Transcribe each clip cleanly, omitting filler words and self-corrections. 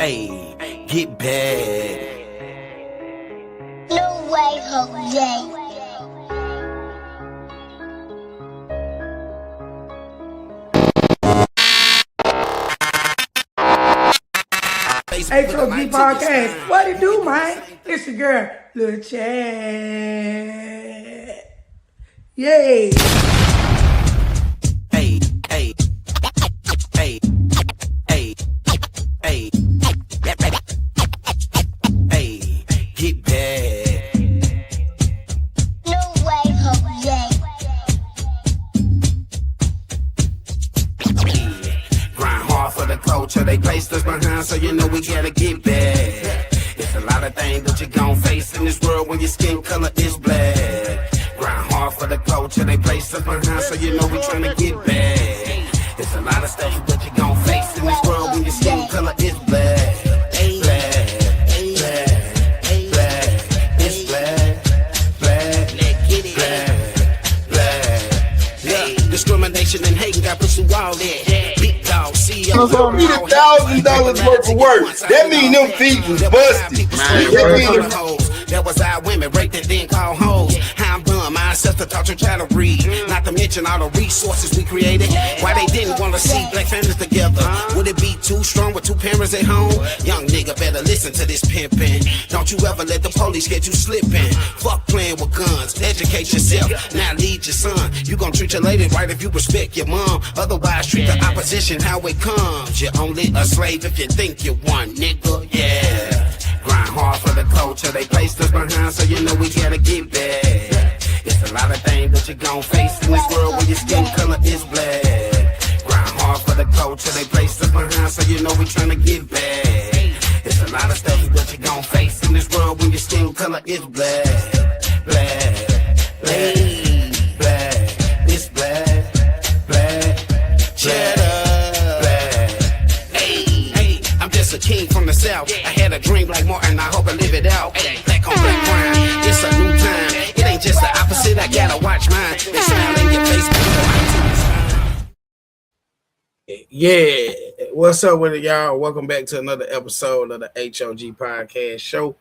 Hey, get bad. No way, H.O.G. H.O.G Podcast. What it do, man? It's your girl, Lil Chad. Yay. Hey, hey, hey, hey, hey, hey, get bad. No way, H.O.G. Grind hard for the culture, they placed us behind, so you know we gotta get bad. It's a lot of things that you gon' face in this world when your skin color is black. Grind hard for the culture, they placed us behind, so you know we tryna get bad. It's a lot of stuff that you gon' face in this world when your skin color is black. Black, black, black, it's black, black, black, black. Discrimination and hate got pursue all that. Big dog, CEO. $1,000 worth of work. That mean them feet was busted. That was our women raped and then called hoes. How I'm done, my ancestor taught you try to read. Not to mention all the resources we created. Why they didn't want to see black families together? Would it be too strong with two parents at home? Young nigga better listen to this pimpin'. Don't you ever let the police get you slipping. Fuck playing with guns, educate yourself. Now lead your son. You gon' treat your lady right if you respect your mom. Otherwise treat the opposition how it comes. You're only a slave if you think you're one, nigga, yeah. Grind hard for the culture, they placed us behind, so you know we gotta get bad. It's a lot of things that you gon' face in this world when your skin color is black. Grind hard for the culture, they placed us behind, so you know we tryna get bad. It's a lot of stuff that you gon' face in this world when your skin color is black. Black, black, black, it's black, black, cheddar. A king from the south. I had a dream like Martin, I hope I live it out. Ay, black on black crime, it's a new time. It ain't just the opposite, I gotta watch mine. They smile in your face. Yeah, what's up with it, y'all? Welcome back to another episode of the H.O.G Podcast show.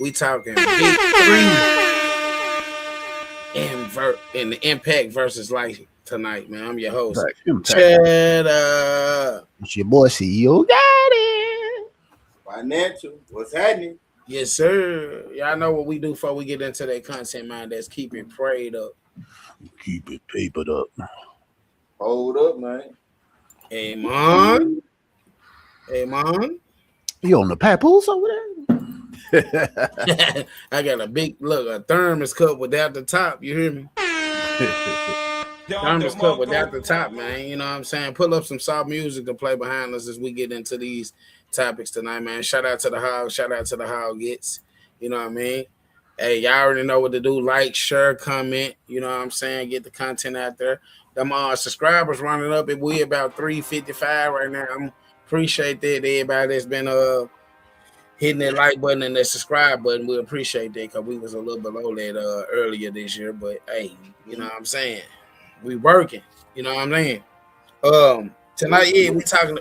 We talking big three and the impact versus life tonight, man. I'm your host, Chad. It's your boy CEO.Gatti. Financial, what's happening? Yes, sir. Y'all know what we do before we get into that content, man. That's keep it prayed up. Keep it papered up. Hold up, man. Hey, man. Hey, man. You on the papoose over there? I got a big, a thermos cup without the top. You hear me? Thermos cup without the top, man. You know what I'm saying? Pull up some soft music to play behind us as we get into these topics tonight, man. Shout out to the Hog. Shout out to the Hog Gets. You know what I mean? Hey, y'all already know what to do. Like, share, comment. You know what I'm saying? Get the content out there. Them subscribers running up. We about 355 right now. I appreciate that. Everybody that's been hitting that like button and that subscribe button. We appreciate that because we was a little below that earlier this year. But hey, you know what I'm saying? We working. You know what I'm saying? Tonight, yeah, we talking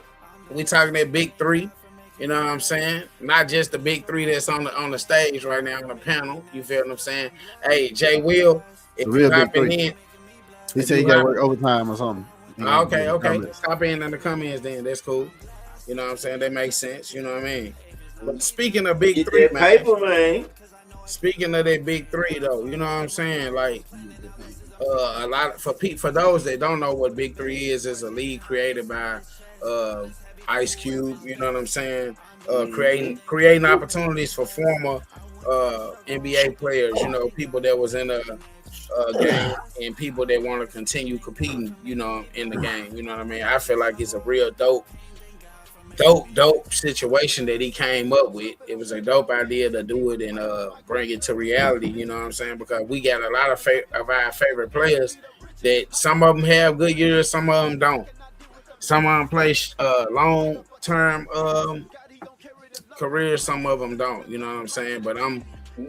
that big three. You know what I'm saying? Not just the big three that's on the stage right now on the panel. You feel what I'm saying? Hey, Jay Will, if you hopping in. He said you got to work overtime or something. Okay. Stop in the comments then. That's cool. You know what I'm saying? That makes sense. You know what I mean? But speaking of big three, man. Paper, man. Speaking of that big three, though, you know what I'm saying? Like, a lot for those that don't know what Big Three is a league created by Ice Cube. You know what I'm saying? Creating opportunities for former NBA players. You know, people that was in a game and people that want to continue competing. You know, in the game. You know what I mean? I feel like it's a real dope situation that he came up with. It was a dope idea to do it and bring it to reality, you know what I'm saying? Because we got a lot of our favorite players that some of them have good years, some of them don't. Some of them play long-term careers, some of them don't, you know what I'm saying? But I'm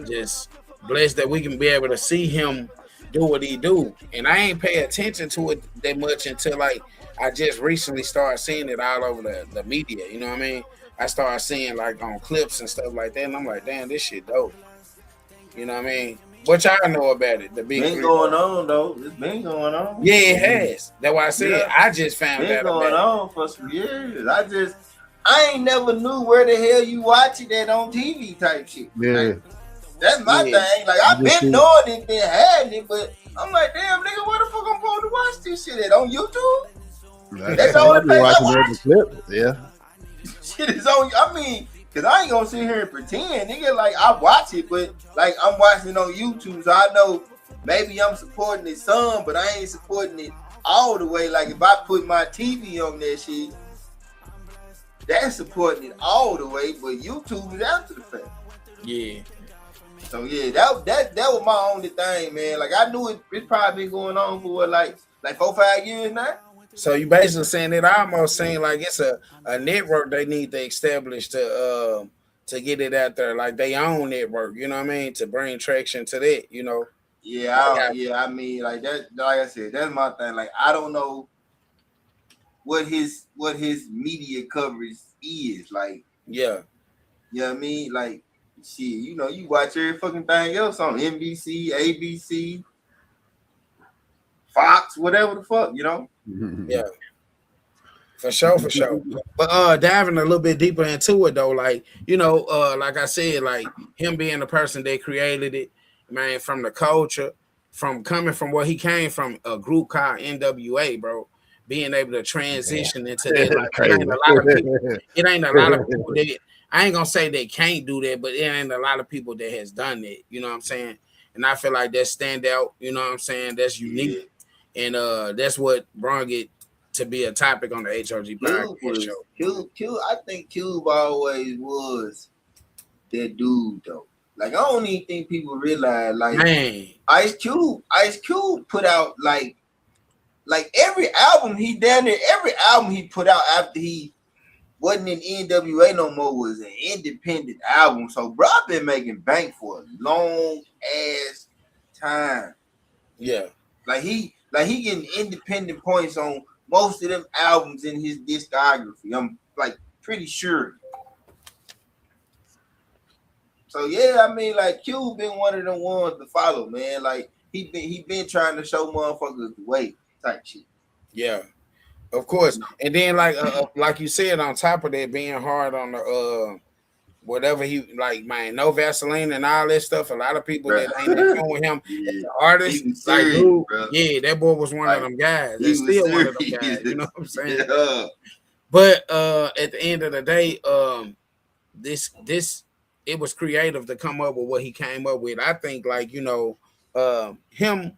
just blessed that we can be able to see him do what he do. And I ain't pay attention to it that much until like I just recently started seeing it all over the media. You know what I mean? I started seeing like on clips and stuff like that, and I'm like, damn, this shit dope. You know what I mean? What y'all know about it? The big Been three. going on though. It's been going on. Yeah, it has. That's why I said Yeah. I just found Been out going about on for some years. I ain't never knew where the hell you watching that on TV type shit. Yeah. Like, that's my Yeah. thing. Like I've been knowing it, been having it, but I'm like, damn nigga, where the fuck I'm supposed to watch this shit at? On YouTube? That's the only thing I watch. Clip. Yeah. Shit is on. I mean, cause I ain't gonna sit here and pretend, nigga. Like I watch it, but like I'm watching it on YouTube, so I know maybe I'm supporting it some, but I ain't supporting it all the way. Like if I put my TV on that shit, that's supporting it all the way. But YouTube is after the fact. Yeah. So yeah, that was my only thing, man. Like I knew it's probably been going on for what, like 4-5 years now. So you basically saying it almost seems like it's a network they need to establish to get it out there, like they own network, you know what I mean, to bring traction to that, you know. Yeah, I mean, like that, like I said, that's my thing. Like I don't know what his media coverage is, like. Yeah. You know what I mean? Like shit, you know, you watch every fucking thing else on NBC, ABC, Fox, whatever the fuck, you know. Yeah, for sure. But diving a little bit deeper into it though, like, you know, like I said, like him being the person that created it, man, from the culture, from coming from where he came from, a group called NWA, bro, being able to transition into that. Like, it ain't a lot of people that, I ain't gonna say they can't do that, but it ain't a lot of people that has done that, you know what I'm saying? And I feel like that stand out, you know what I'm saying? That's unique. And that's what brought it to be a topic on the H.O.G Podcast show. Cube, I think Cube always was that dude though. Like I don't even think people realize, like, man, Ice Cube put out like every album he put out after he wasn't in NWA no more was an independent album. So bro, I've been making bank for a long ass time. Yeah. Like he getting independent points on most of them albums in his discography. I'm like pretty sure. So yeah, I mean, like Cube been one of the ones to follow, man. Like he been trying to show motherfuckers the way type shit. Yeah, of course. And then like you said, on top of that, being hard on the whatever he like, man, no Vaseline and all that stuff. A lot of people that ain't with him as an artist, serious, like, dude, yeah, that boy was one of them guys. He's still one of them guys. You know what I'm saying? Yeah. But at the end of the day, this it was creative to come up with what he came up with. I think, like, you know, him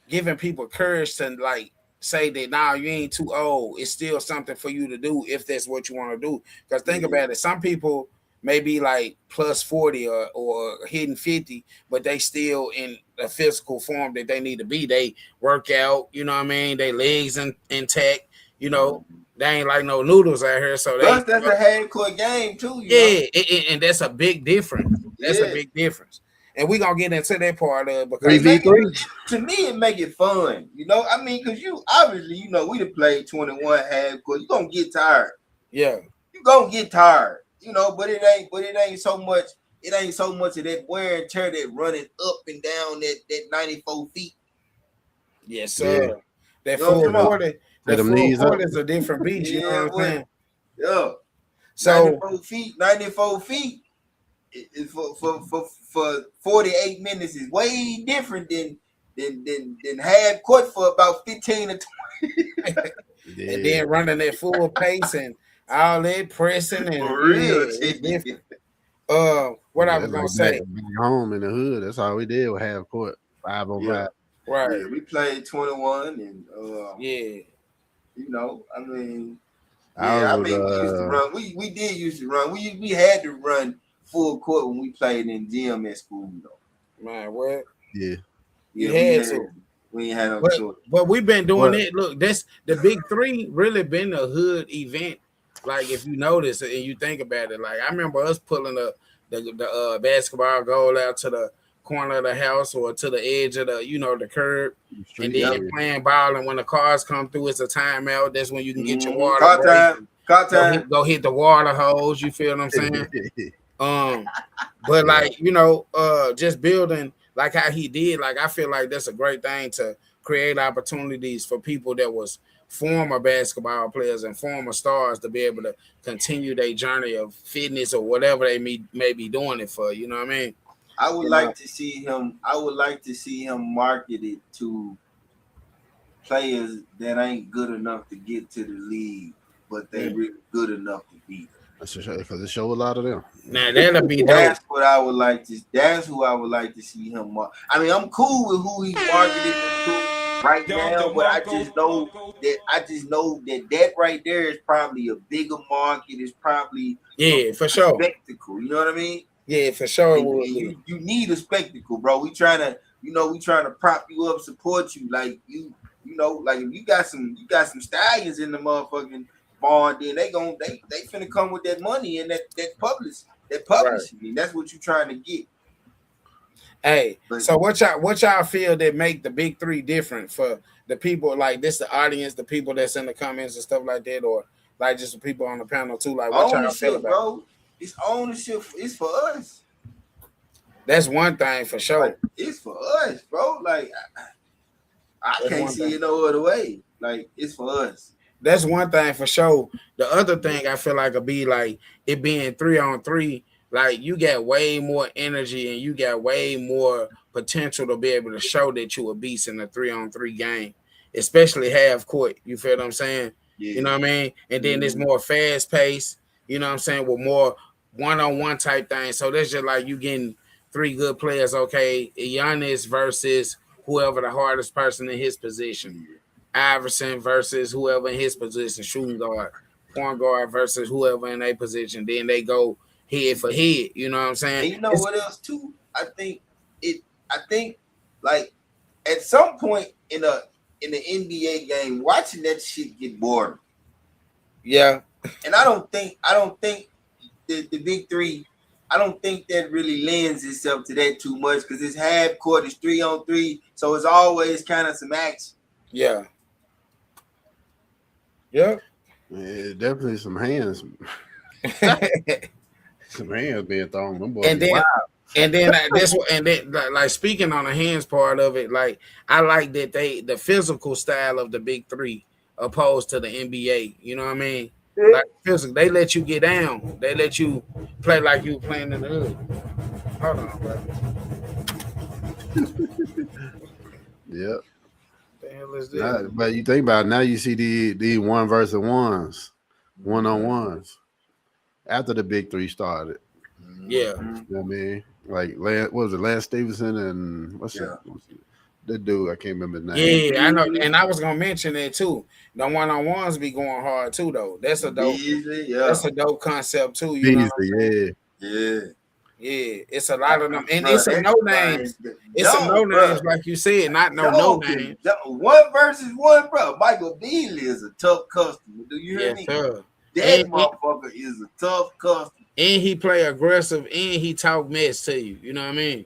giving people courage to like say that now you ain't too old. It's still something for you to do if that's what you want to do. Because think about it, some people maybe like plus 40 or hitting 50, but they still in a physical form that they need to be. They work out, you know what I mean? They legs intact, you know. They ain't like no noodles out here. So that's a hardcore game too. You know? And that's a big difference. That's a big difference. And we're going to get into that part of because 3v3. To me, it make it fun. You know, I mean, because you obviously, you know, we done played 21 hardcore. You're going to get tired. Yeah. You're going to get tired. You know, but it ain't so much. It ain't so much of that wear and tear that running up and down that 94 feet. Yes, sir. Yeah. That full 40. The full 40 is a different beast. You know what I'm saying? Yeah. So 94 feet is for 48 minutes is way different than half court for about 15 or 20. And then running at full pace and all that pressing and for real, it's different. What I was gonna say, home in the hood. That's all we did was half court 5-on-5. Right. Yeah, we played 21 and you know, I mean, we used to run. We did used to run. We had to run full court when we played in gym at school, though. Man, what? Yeah. You had to. We ain't had no choice. But we've been doing it. Look, that's the Big Three really been a hood event. Like if you notice and you think about it, like I remember us pulling the basketball goal out to corner of the house or to the edge of the, the curb, Street, and then playing ball. And when the cars come through, it's a timeout. That's when you can get your water Car break. time. Car time. Go hit the water hose. You feel what I'm saying? But like, just building like how he did, like I feel like that's a great thing to create opportunities for people that was former basketball players and former stars to be able to continue their journey of fitness or whatever they may be doing it for. You know what I mean? I would like to see him. I would like to see him marketed to players that ain't good enough to get to the league, but they really good enough to beat. Because it show a lot of them. Now that'll be dope. That's what I would like to. That's who I would like to see him. I mean, I'm cool with who he's marketed to right now, but I just know that right there is probably a bigger market. It's probably for sure spectacle. You know what I mean? Yeah, for sure. You need a spectacle, bro. We trying to prop you up, support you. Like like if you got some stallions in the motherfucking barn, then they finna come with that money and that publishing. Right. And that's what you trying to get. Hey, so what y'all feel that make the big three different for the people, like this, the audience, the people that's in the comments and stuff like that, or like just the people on the panel too? Like what y'all feel about? Bro. It's ownership. It's for us. That's one thing for sure. Like, it's for us, bro. Like I can't see it no other way. Like it's for us. That's one thing for sure. The other thing I feel like would be like it being 3-on-3. Like you got way more energy and you got way more potential to be able to show that you a beast in a 3-on-3 game, especially half court. You feel what I'm saying? Yeah. You know what I mean? And then it's more fast paced. You know what I'm saying? With more one-on-one type thing. So that's just like you getting three good players. Okay, Giannis versus whoever the hardest person in his position. Iverson versus whoever in his position, shooting guard. Point guard versus whoever in their position. Then they go head for head. You know what I'm saying? And you know what else too? I think like at some point in the NBA game, watching that shit get boring. Yeah. And I don't think the big three, I don't think that really lends itself to that too much because it's half court, it's 3-on-3, so it's always kind of some action. Yeah. Yeah. Yeah, definitely some hands. Some hands being thrown. Them boys and then like speaking on the hands part of it, like I like that the physical style of the big three opposed to the NBA. You know what I mean? Like physical, they let you get down. They let you play like you playing in the hood. Hold on, bro. Yep. The hell is this? But you think about it, now you see the 1-versus-1s, one-on-ones after the big three started. Yeah. You know what I mean? Like what was it, Lance Stevenson and what's that dude? I can't remember his name. Yeah, I know, and I was gonna mention that too. The one-on-ones be going hard too, though. That's a dope. That's a dope concept too. You know what I'm saying? Yeah. It's a lot of them, and it's some no names. It's some no names, like you said, not no names. 1-versus-1, bro. Michael Beasley is a tough customer. Do you hear me? Sir. That motherfucker is a tough customer. And he play aggressive, and he talk mess to you. You know what I mean?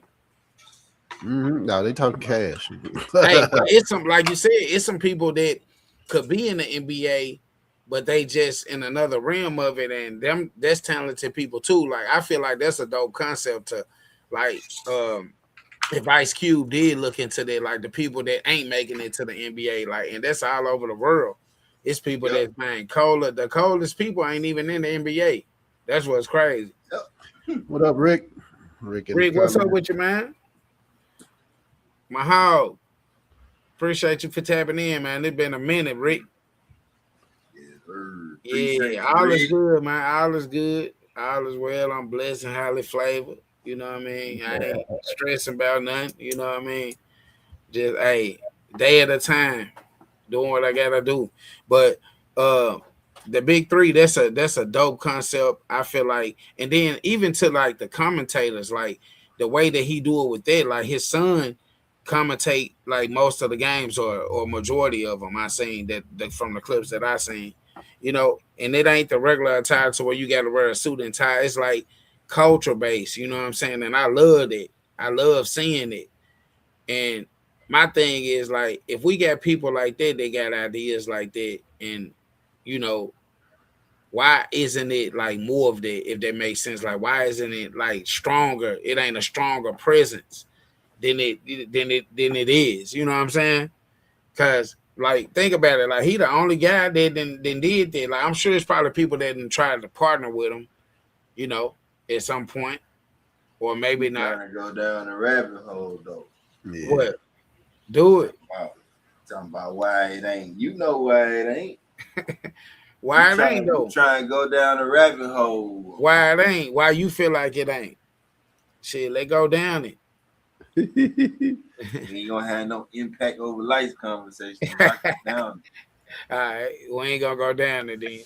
Mm-hmm. No, they talk cash. Hey, it's some, like you said, it's some people that could be in the NBA, but they just in another realm of it, and that's talented people too. Like I feel like that's a dope concept to, like, if Ice Cube did look into that, like the people that ain't making it to the NBA, like, and that's all over the world. It's people that man the coldest people ain't even in the NBA. That's what's crazy. What up, Rick? Rick, what's up with you, man? My hog. Appreciate you for tapping in, man. It's been a minute, Rick. Yeah, all is good, man. All is good. All is well. I'm blessed and highly flavored. You know what I mean? I ain't stressing about nothing. You know what I mean? Just, day at a time, doing what I gotta do. But the big three, that's a dope concept, I feel like. And then even to like the commentators, like the way that he do it with that, like his son commentate like most of the games or majority of them. I seen that from the clips that I seen, you know, and it ain't the regular attire to where you got to wear a suit and tie. It's like culture based, you know what I'm saying? And I love it. I love seeing it. And my thing is like, if we got people like that, they got ideas like that, and why isn't it like more of that? If that makes sense, like why isn't it like stronger? It ain't a stronger presence than it is. You know what I'm saying? Because like think about it, like he the only guy that then did that. Like I'm sure it's probably people that didn't try to partner with him, at some point, or maybe not. Trying to go down the rabbit hole though. Yeah. What? Do it. Talking about why it ain't. You know why it ain't. Why it ain't though? Trying to go down the rabbit hole. Why it ain't? Why you feel like it ain't? Shit, let go down it. You ain't gonna have no impact over life conversation. Down. All right, we ain't gonna go down it then.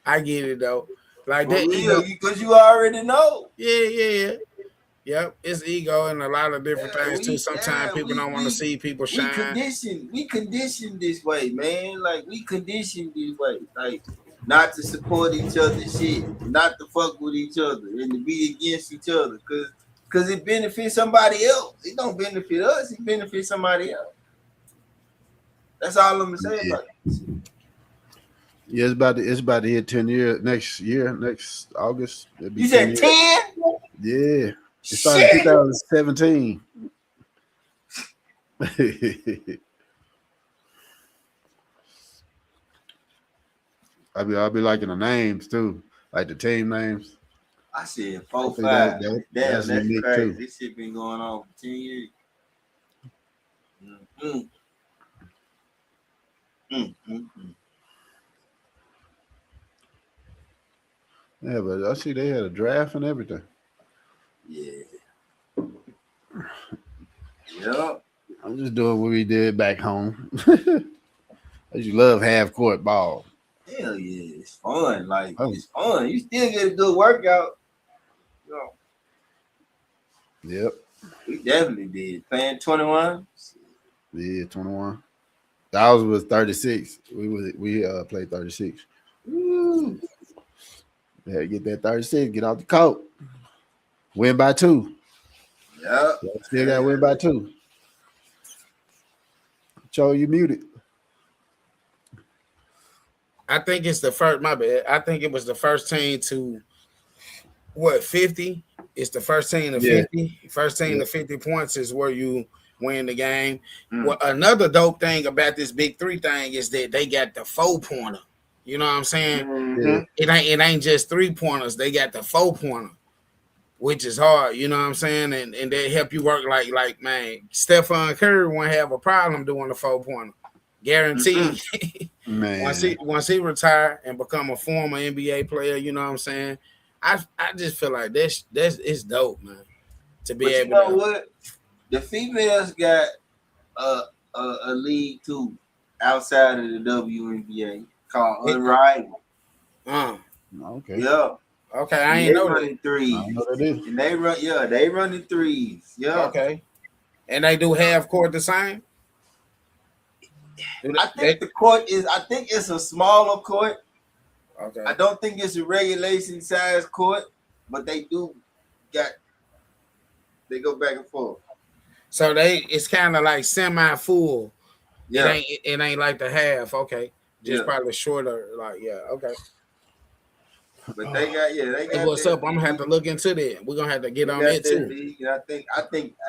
I get it though. Like that, because you already know. Yeah. Yep, it's ego and a lot of different things too. Sometimes people don't want to see people shine. We conditioned this way, man. Like we conditioned this way, like not to support each other's shit, not to fuck with each other, and to be against each other, because it benefits somebody else. It don't benefit us. It benefits somebody else. That's all I'm gonna say about it. Yeah, it's about to hit 10 years next August. You said 10? Yeah. It started in 2017. I'll be liking the names too, like the team names. I said 4, 5. That's crazy. Too. This shit been going on for 10 years. Yeah, but I see they had a draft and everything. Yeah. Yep. I'm just doing what we did back home. I just love half court ball. Hell yeah, it's fun. Like it's fun. You still get a good workout. Yep. We definitely did. Playing 21. Yeah, 21. Ours was 36. We played 36. Woo. Yeah, get that 36. Get off the court. Win by 2. Yep. Still got to win by 2. Joe, you muted. I think it's the first. My bad. I think it was the first team to 50. It's the first team to 50. First team to 50 points is where you win the game. Well, another dope thing about this Big 3 thing is that they got the 4-pointer. You know what I'm saying? Mm-hmm. It ain't just 3-pointers. They got the 4-pointer, which is hard. You know what I'm saying? And they help you work like man, Stephen Curry won't have a problem doing the 4-pointer. Guaranteed. Man. Once he retire and become a former NBA player, you know what I'm saying? I just feel like that's it's dope, man. To be able you know what? The females got a league too outside of the WNBA called Unrivaled. Okay. Yeah. Okay, I ain't know running threes. I know that is. And they running threes. Yeah. Okay. And they do half court the same? I think the court is. I think it's a smaller court. Okay. I don't think it's a regulation size court, but they do got. They go back and forth. So it's kind of like semi-full. Yeah. It ain't like the half. Okay. Just probably shorter. Like okay. But they got Hey, what's up? I'm gonna have to look into that. We're gonna have to get on that too. League, and I think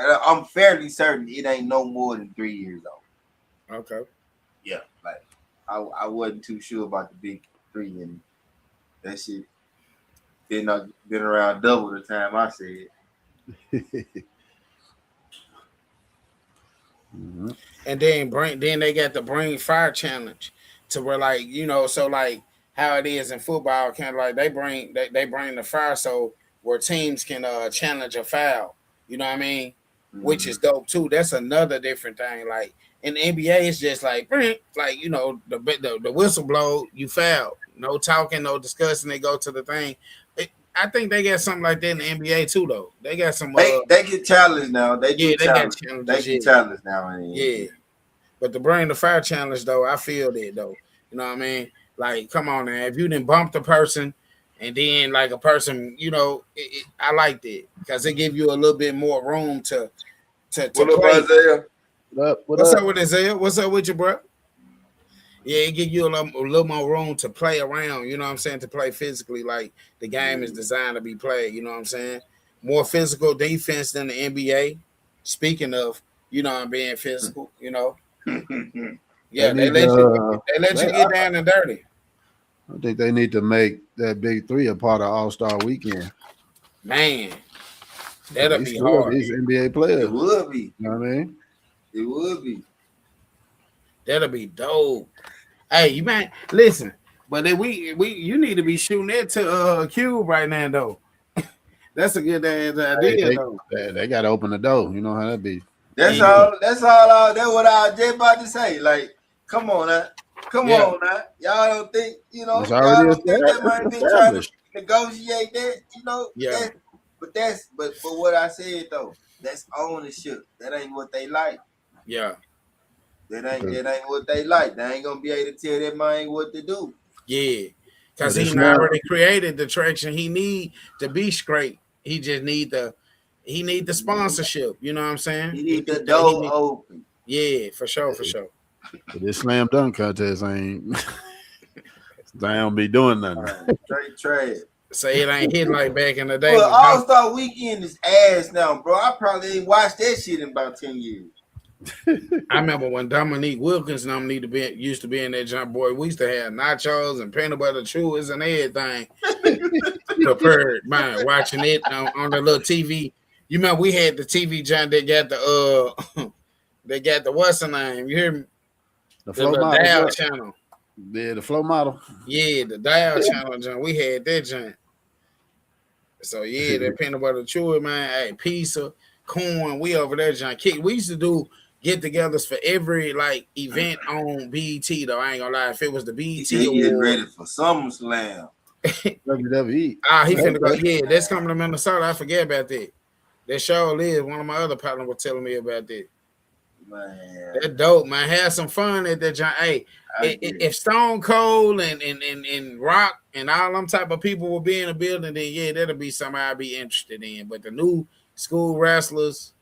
I'm fairly certain it ain't no more than 3 years old. Okay. Yeah, like I wasn't too sure about the Big 3 and that shit. Been around double the time I said. Mm-hmm. And then they got the Bring Fire Challenge to where so like how it is in football, kind of like they bring the fire so where teams can challenge a foul. You know what I mean? Mm-hmm. Which is dope too. That's another different thing. Like in the NBA, it's just like the whistle blow, you foul. No talking, no discussing. They go to the thing. I think they got something like that in the NBA too, though. They got some. They get challenged now. They get challenged now. Yeah, but to bring the fire challenge though, I feel that though. You know what I mean? Like, come on now. If you didn't bump the person And then like a person, I liked it because it give you a little bit more room to What play. up, Isaiah? What's up with Isaiah? What's up with you, bro? Yeah, it give you a little more room to play around, you know what I'm saying, to play physically like the game is designed to be played, you know what I'm saying? More physical defense than the NBA. Speaking of, being physical, Yeah, they let you get down and dirty. I think they need to make that big three a part of All-Star Weekend. Man, that'll be hard. These NBA players. It would be. You know what I mean? It would be. That'll be dope. Hey, you man, listen, but then you need to be shooting it to Cube right now though. That's a good idea though. They got to open the door. You know how that be. That's all. That's what I was just about to say. Like, come on now. Come on now. Y'all don't think, It's y'all already don't think they might be trying to established. negotiate that, Yeah. But what I said though, that's ownership. That ain't what they like. Yeah. That ain't what they like. They ain't gonna be able to tell that man what to do. Yeah. Because he already created the traction he need to be straight. He just need the sponsorship. You know what I'm saying? He need the door open. Yeah, for sure. But this slam dunk contest ain't they don't be doing nothing. Straight trash. Say it ain't hit like back in the day. Well, All-Star Weekend is ass now, bro. I probably ain't watched that shit in about 10 years. I remember when Dominique Wilkins used to be in that jump, boy. We used to have nachos and peanut butter chews and everything prepared. Man, watching it on the little TV. You remember we had the TV jump that got the what's the name? You hear me? The Flow Model Dial channel. Yeah, the Flow Model. Yeah, the Dial channel jump. We had that jump. So yeah, that peanut butter chewy, man. Hey, pizza, corn. We over there jump. We used to do get-togethers for every like event on BET though. I ain't gonna lie. If it was the BET he get ready for SummerSlam. WWE. He finna go. Yeah, that's coming to Minnesota. I forget about that. That show is one of my other partners was telling me about that. Man, that dope, man. Have some fun at that joint. Hey, if Stone Cold and Rock and all them type of people will be in the building, then yeah, that'll be something I'd be interested in. But the new school wrestlers,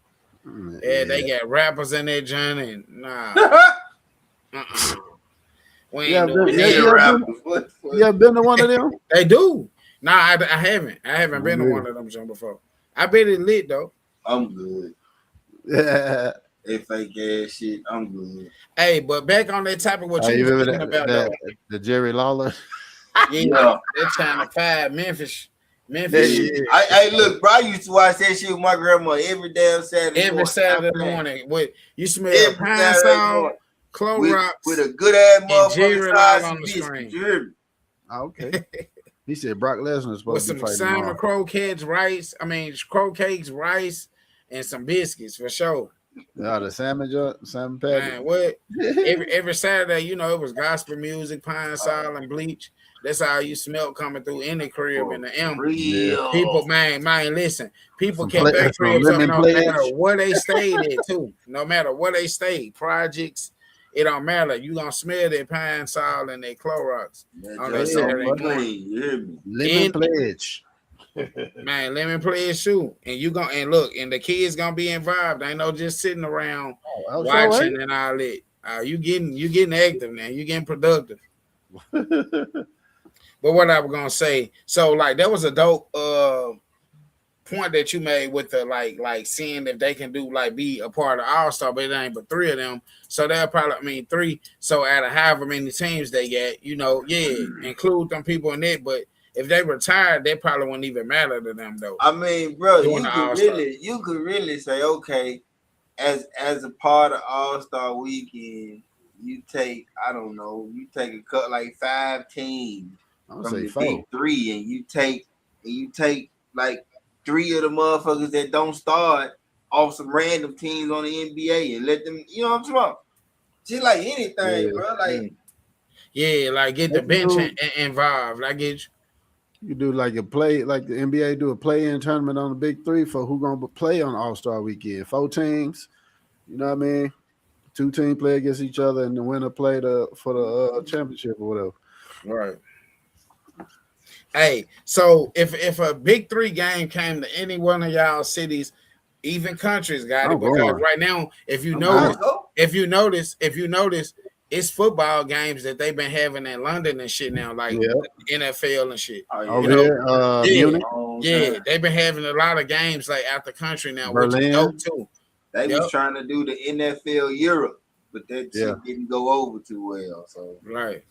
they got rappers in that joint, and nah. We ain't doing that. You ever been to one of them? They do. Nah, I haven't. I haven't been to one of them joints before. I bet it lit though. I'm good. Yeah. That fake ass shit, I'm good. Hey, but back on that topic, what you were thinking about the Jerry Lawler? Yeah, they're trying to fire Memphis. Hey, look, bro, I used to watch that shit with my grandma every damn Saturday. Every Saturday morning. With you smell pine salt, Clorox, with a good ass motherfucker size on the screen. Okay. He said Brock Lesnar is supposed to be fighting salmon tomorrow. croquettes, rice, and some biscuits for sure. Yeah, the salmon patty. Man, what? every Saturday, it was gospel music, pine salt, and bleach. That's how you smell coming through any crib in the M. Real. People, man, listen. People kept their cribs up no matter where they stayed at, too. No matter where they stayed. Projects, it don't matter. You gonna smell that pine salt and that Clorox on that Saturday morning. Lemon pledge. Man, lemon pledge too. And look, and the kids gonna be involved. Ain't no just sitting around watching and all that. You getting active now. You getting productive. But what I was gonna say, so like that was a dope point that you made with the like seeing if they can do like be a part of All-Star, but it ain't but 3 of them. So they'll probably 3. So out of however many teams they get, include them people in it. But if they retired, that probably wouldn't even matter to them though. I mean, bro, you could really say, okay, as a part of All-Star Weekend, you take a cut like 5 teams. From the big 3, and you take like 3 of the motherfuckers that don't start off some random teams on the NBA and let them, you know what I'm talking about? Just like anything, bro. Like like get the bench involved. I get you. You do like a play, like the NBA do a play-in tournament on the big 3 for who gonna play on All-Star Weekend. 4 teams, you know what I mean? 2 teams play against each other, and the winner play for the championship or whatever. Right. Hey, so if a big three game came to any one of y'all cities, even countries, got it, because right now, if you notice, it's football games that they've been having in London and shit now, like NFL and shit. Munich. They've been having a lot of games like out the country now, Berlin. which is dope too. They was trying to do the NFL Europe, but that shit didn't go over too well. So right.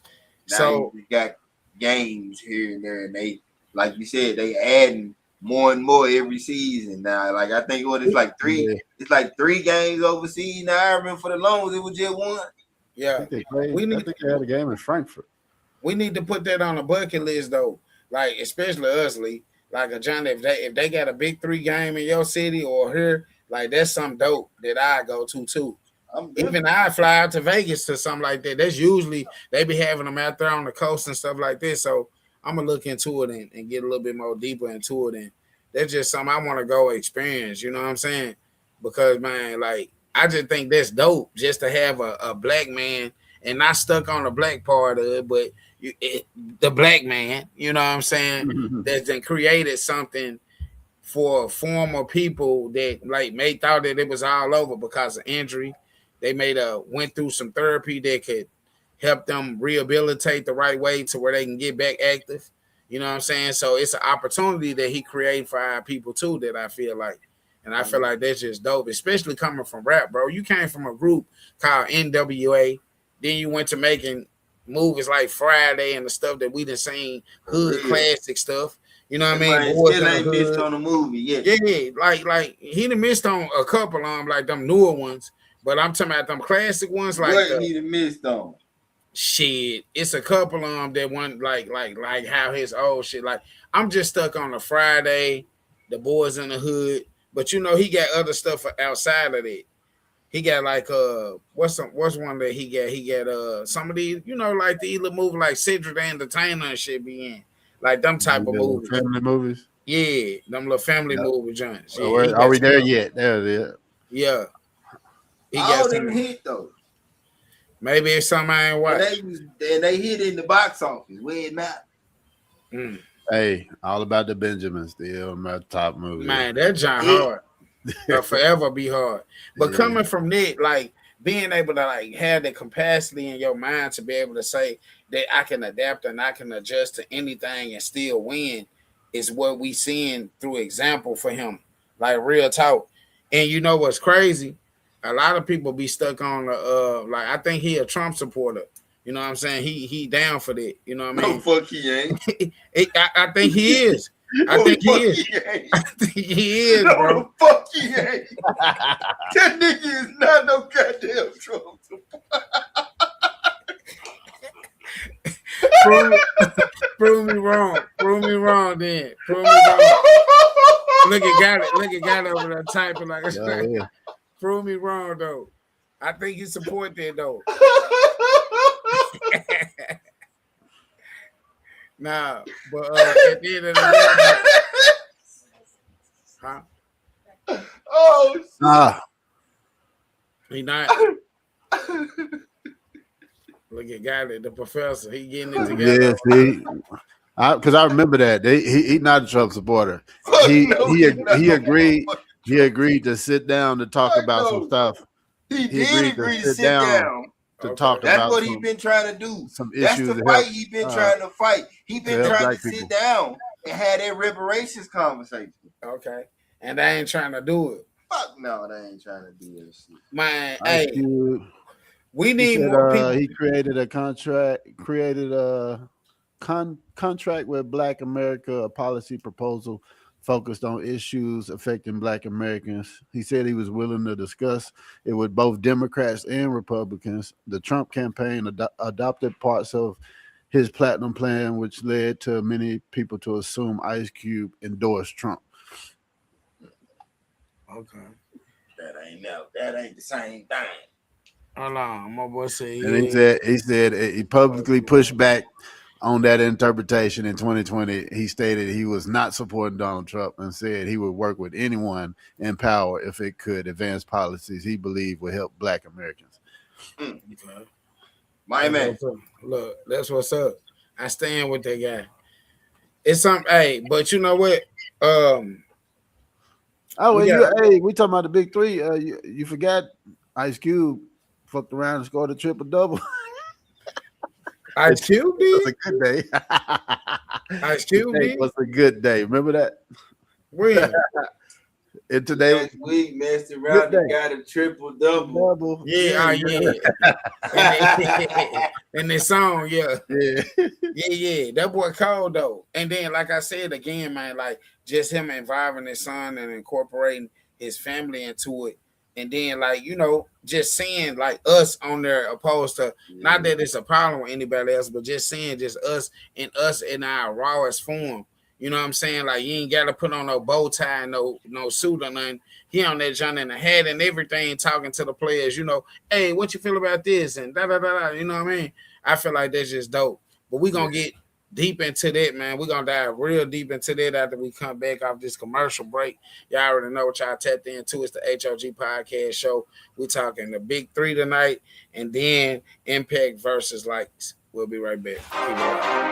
Now So you got games here and there, and they, like you said, they adding more and more every season now. Like I think it's like three. It's like 3 games overseas now. I remember for the longest it was just 1. Yeah, I think they had a game in Frankfurt. We need to put that on the bucket list though. Like especially us, Lee. Like a John, if they got a big 3 game in your city or here, like that's something dope that I go to too. Even I fly out to Vegas to something like that. That's usually they be having them out there on the coast and stuff like this. So I'm gonna look into it and get a little bit more deeper into it. And that's just something I want to go experience. You know what I'm saying? Because man, like I just think that's dope just to have a black man and not stuck on the black part of it, but the black man. You know what I'm saying? That's then created something for former people that like may thought that it was all over because of injury. They went through some therapy that could help them rehabilitate the right way to where they can get back active. You know what I'm saying? So it's an opportunity that he created for our people too that I feel like. And I feel like that's just dope, especially coming from rap, bro. You came from a group called NWA. Then you went to making movies like Friday and the stuff that we done seen, hood classic stuff. You know what I mean? Still ain't missed on a movie yet. Yeah, like he done missed on a couple of them, like them newer ones. But I'm talking about them classic ones, like what he done missed on. Shit, it's a couple of them that want like how his old shit. Like I'm just stuck on the Friday, the Boys in the Hood. But you know he got other stuff outside of that. He got like what's one that he got? He got some of these, you know, like the little movie like Cedric the Entertainer and shit be in. Like them type of movies. Family movies? Yeah, them little family movie joints. Yeah, are we there yet? There it is. Yeah. All them hit though. Maybe it's something I ain't watched. They hit in the box office. Where it matter. Hey, all about the Benjamins still my top movie. Man, that John hard. It'll forever be hard. But coming from that, like being able to like have the capacity in your mind to be able to say that I can adapt and I can adjust to anything and still win is what we seeing through example for him. Like real talk. And you know what's crazy? A lot of people be stuck on the like I think he a Trump supporter. You know what I'm saying? He down for that. You know what I mean? No, fuck he ain't. I think he is. I think he is. I think he is, bro. No, fuck he ain't. That nigga is not no goddamn Trump supporter. Prove me wrong. Prove me wrong then. Prove me wrong. Look at got it over there typing like a Prove me wrong though. I think he support that though. Nah, but at the end of the day, huh? Oh, he not. Look at Gatti, the professor. He getting it together. Yeah, see, because I remember that he not a Trump supporter. He agreed. He agreed to sit down to talk about some stuff. He did agree to sit down to talk That's about what he's been trying to do. Some That's issues the fight he's been trying to fight. He's been trying to sit down and have that reparations conversation. Okay. And they ain't trying to do it. Fuck no, they ain't trying to do that shit. Man, we need more people. He created a contract with Black America, a policy proposal focused on issues affecting Black Americans. He said he was willing to discuss it with both Democrats and Republicans. The Trump campaign adopted parts of his platinum plan, which led to many people to assume Ice Cube endorsed Trump. Okay. That ain't the same thing. Hold on, my boy said. And he said he publicly pushed back on that interpretation in 2020. He stated he was not supporting Donald Trump and said he would work with anyone in power if it could advance policies he believed would help Black Americans. Okay. My man. Look, that's what's up. I stand with that guy. It's something. Hey, but you know what? We talking about the big three. You forgot Ice Cube fucked around and scored a triple-double. Ice Cube did? It was a good day. Ice Cube did? It was a good day. Remember that? When? And today last week messed around and got a triple-double. Yeah. And this song, yeah. That boy cold though. And then, like I said again, man, like just him involving his son and incorporating his family into it. And then, like, you know, just seeing like us on there opposed to not that it's a problem with anybody else, but just seeing just us in our rawest form. You know what I'm saying? Like, you ain't got to put on no bow tie, no suit or nothing. He on that John in the hat and everything, talking to the players, you know, hey, what you feel about this? And da-da-da-da, you know what I mean? I feel like that's just dope. But we're going to get deep into that, man. We're going to dive real deep into that after we come back off this commercial break. Y'all already know what y'all tapped into. It's the H.O.G Podcast show. We're talking the big three tonight and then impact versus likes. We'll be right back. Keep it up.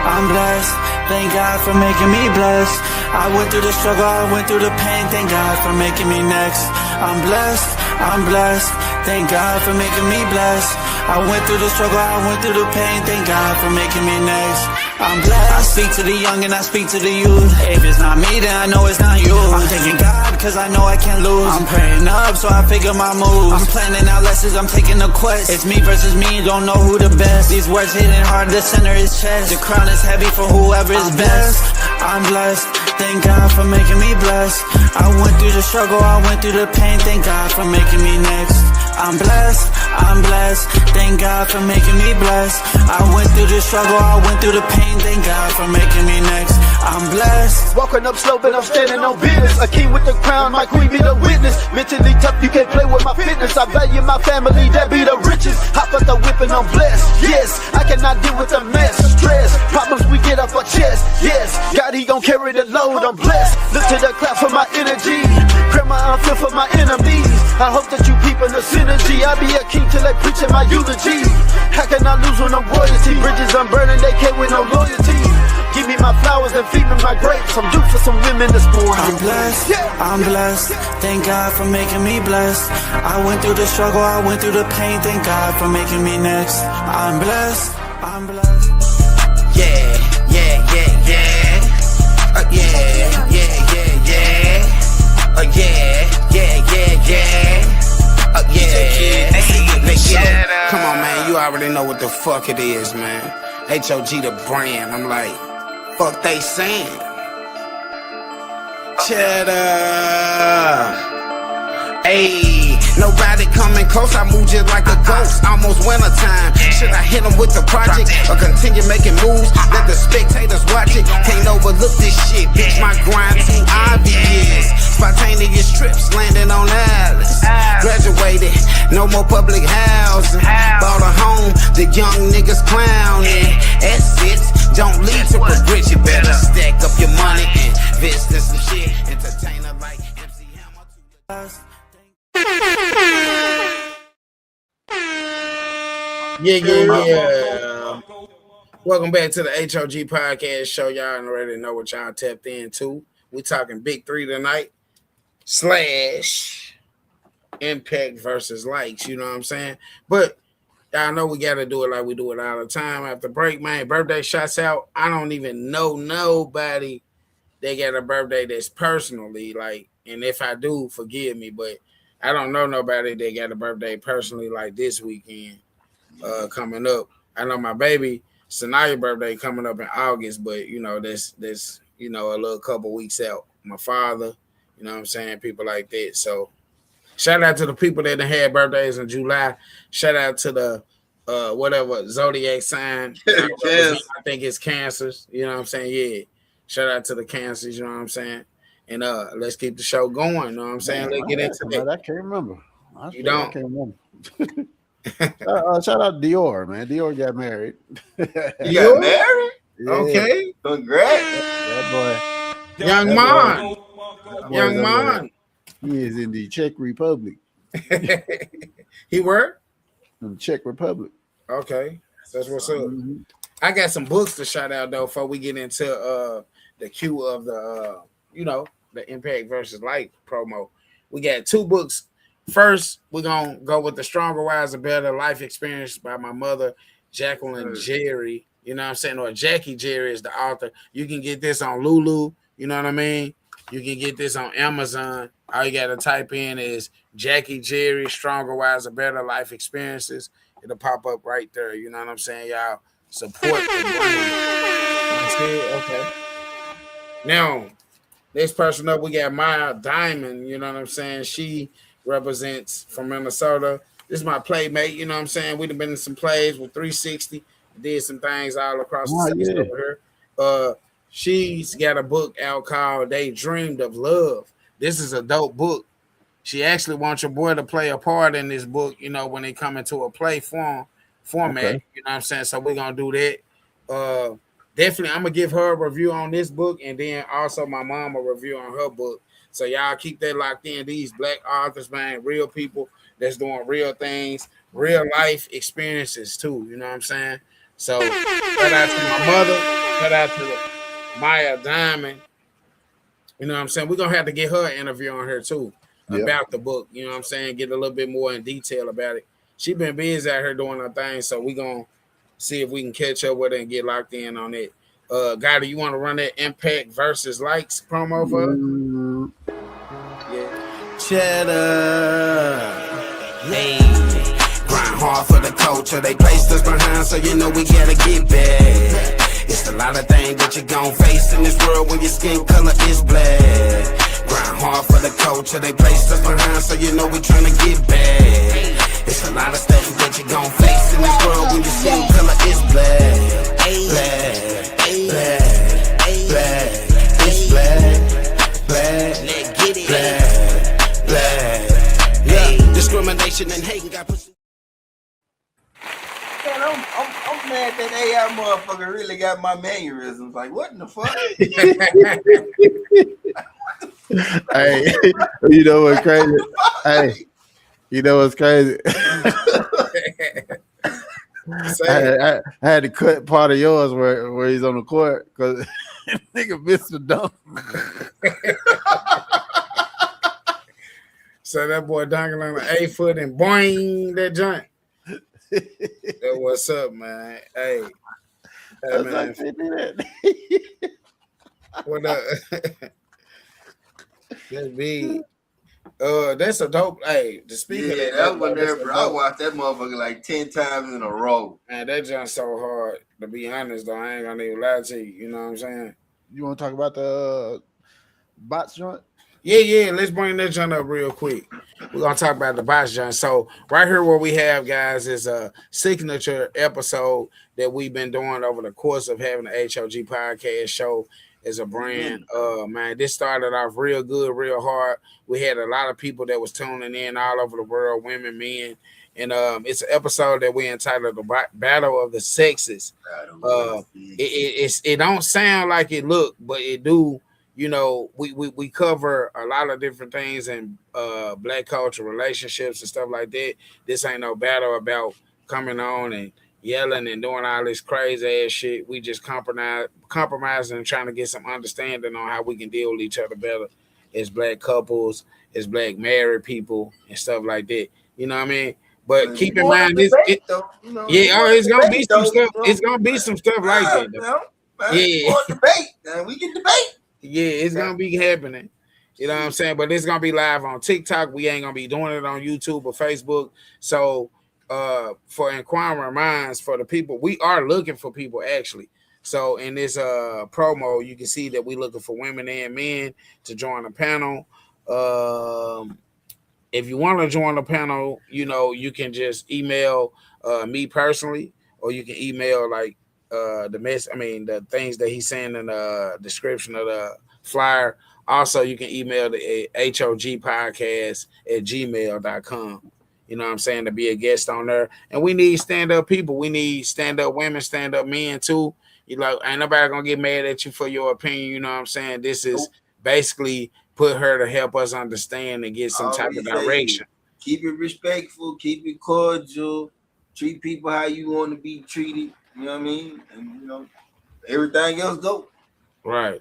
I'm blessed, thank God for making me blessed. I went through the struggle, I went through the pain, thank God for making me next. I'm blessed, thank God for making me blessed. I went through the struggle, I went through the pain, thank God for making me next. I'm blessed. I speak to the young and I speak to the youth. If it's not me, then I know it's not you. I'm thanking God cause I know I can't lose. I'm praying up so I figure my moves. I'm planning out lessons, I'm taking a quest. It's me versus me, don't know who the best. These words hitting hard, the center is chest. The crown is heavy for whoever is best. I'm blessed, thank God for making me blessed. I went through the struggle, I went through the pain, thank God for making me next. I'm blessed, thank God for making me blessed. I went through the struggle, I went through the pain, thank God for making me next. I'm blessed. Walking up slow, but I'm standing on business. A king with the crown, my queen be the witness. Mentally tough, you can't play with my fitness. I value my family, that be the richest. Hop out the whip and I'm blessed. Yes, I cannot deal with the mess. Stress, problems we get off our chest. Yes, God, he gon' carry the load. I'm blessed. Look to the cloud for my energy. Pray my unfeel for my enemies. I hope that you peepin' the synergy. I be a king till they preachin' my eulogy. How can I lose when I'm royalty? Bridges I'm burning, they can't with no loyalty. Give me my flowers and feed me my grapes. I'm due for some women this morning. I'm blessed, thank God for making me blessed. I went through the struggle, I went through the pain, thank God for making me next. I'm blessed. Yeah. Come on, man, you already know what the fuck it is, man. H.O.G the brand. I'm like, fuck they saying? Cheddar. Ayy, nobody coming close, I move just like a ghost, almost wintertime. Should I hit them with the project, or continue making moves, let the spectators watch it? Can't overlook this shit, bitch, my grind too obvious. Spontaneous trips, landing on islands. Graduated, no more public housing. Bought a home, the young niggas clowning. Assets don't lead to progress, you better stack up your money and invest in some shit. Entertainer like MC Hammer. Yeah. Welcome back to the H.O.G Podcast show. Y'all already know what y'all tapped into. We talking big three tonight. / impact versus likes. You know what I'm saying? But y'all know we got to do it like we do it all the time. After break, man, birthday shots out. I don't even know nobody that got a birthday that's personally like, and if I do, forgive me, but I don't know nobody that got a birthday personally like this weekend coming up. I know my baby Sanaya birthday coming up in August, but you know that's you know a little couple weeks out. My father, you know what I'm saying, people like that. So shout out to the people that had birthdays in July. Shout out to the whatever zodiac sign. I think it's Cancers. You know what I'm saying? Yeah. Shout out to the Cancers. You know what I'm saying? And let's keep the show going. You know what I'm saying? Let's get into it. I can't remember. I can't remember. Shout out Dior, man. Dior got married. You got married? Yeah. Okay. Congrats. That boy. Young man. Young man. He is in the Czech Republic. He where? In the Czech Republic. Okay. That's what's up. I got some books to shout out though before we get into the queue of the the Impact versus Light promo. We got 2 books. First, we're gonna go with The Stronger, Wiser, Better Life Experience by my mother, Jacqueline Jerry. You know what I'm saying? Or Jackie Jerry is the author. You can get this on Lulu. You know what I mean? You can get this on Amazon. All you gotta type in is Jackie Jerry, Stronger, Wiser, Better Life Experiences. It'll pop up right there. You know what I'm saying? Y'all support the brand. Okay. Now, next person up, we got Maya Diamond. You know what I'm saying? She represents from Minnesota. This is my playmate. You know what I'm saying? We've been in some plays with 360. Did some things all across the state over here. She's got a book out called They Dreamed of Love. This is a dope book. She actually wants your boy to play a part in this book, when they come into a play format. Okay. You know what I'm saying? So we're going to do that. Definitely, I'm going to give her a review on this book, and then also my mom a review on her book. So y'all keep that locked in. These black authors, man, real people that's doing real things, real life experiences too. You know what I'm saying? So shout out to my mother. Shout out to Maya Diamond. You know what I'm saying? We're going to have to get her an interview on her too about the book. You know what I'm saying? Get a little bit more in detail about it. She been busy out here doing her thing, so we're going to see if we can catch up with her and get locked in on it. Gotti, you want to run that Impact versus Likes promo for her? Yeah. Cheddar. Hey. Grind hard for the culture. They placed us behind, so you know we gotta get back. It's a lot of things that you're gon' face in this world when your skin color is black. Grind hard for the culture. They placed us behind, so you know we tryna get back. It's a lot of stuff that you're gon' face in this world when your skin color is black. Black, black, black. It's black, black, black, black. Yeah, discrimination and hating got pussy. Man, I'm mad that AI motherfucker really got my mannerisms. Like, what in the fuck? Hey, you know what's crazy? Hey, you know what's crazy? I had to cut part of yours where he's on the court because nigga missed the dunk. So that boy dunking on an 8 foot and boing that joint. That what's up, man? Hey man. What up? That's big. That's a dope. Hey, the speaker. Yeah, that one there, bro. I watched that motherfucker like 10 times in a row. Man, that joint's so hard. To be honest, though, I ain't gonna even lie to you. You know what I'm saying? You want to talk about the bots joint? Yeah. Let's bring that joint up real quick. We're gonna talk about the bots joint. So right here, what we have, guys, is a signature episode that we've been doing over the course of having the H.O.G Podcast show as a brand. Man, this started off real good, real hard. We had a lot of people that was tuning in all over the world, women, men, and it's an episode that we entitled "The Battle of the Sexes." It don't sound like it look, but it do. You know, we cover a lot of different things in black culture, relationships, and stuff like that. This ain't no battle about coming on and yelling and doing all this crazy ass shit. We just compromising and trying to get some understanding on how we can deal with each other better as black couples, as black married people, and stuff like that. You know what I mean? But keep in mind this. It's gonna be some stuff. It's gonna be some stuff like that. Debate. We can debate. Yeah, it's gonna be happening. You know what I'm saying? But it's gonna be live on TikTok. We ain't gonna be doing it on YouTube or Facebook. So for inquiring minds, for the people, we are looking for people actually. So in this promo, you can see that we're looking for women and men to join the panel. If you want to join the panel, you know, you can just email me personally, or you can email like the things that he's saying in the description of the flyer. Also, you can email the H.O.G Podcast at gmail.com. You know what I'm saying? To be a guest on there. And we need stand-up people. We need stand-up women, stand-up men too. You like, ain't nobody gonna get mad at you for your opinion. You know what I'm saying? This is basically put her to help us understand and get some type of direction. Keep it respectful, keep it cordial, treat people how you want to be treated. You know what I mean? And you know, everything else go. Right.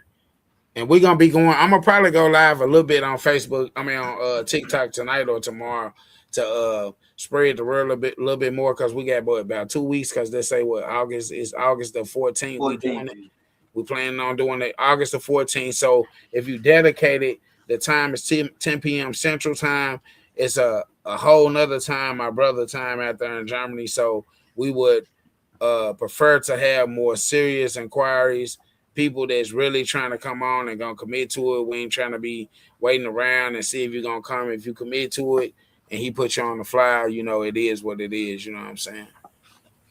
And we're gonna be going. I'm gonna probably go live a little bit on Facebook. I mean on TikTok tonight or tomorrow to spread the word a little bit more because we got about 2 weeks because they say August the 14th. We doing it. We planning on doing it August the 14th. So if you dedicate it, the time is 10 p.m. Central Time. It's a whole nother time, my brother time out there in Germany. So we would prefer to have more serious inquiries. People that's really trying to come on and gonna commit to it. We ain't trying to be waiting around and see if you're gonna come. If you commit to it and he put you on the flyer, you know, it is what it is. You know what I'm saying?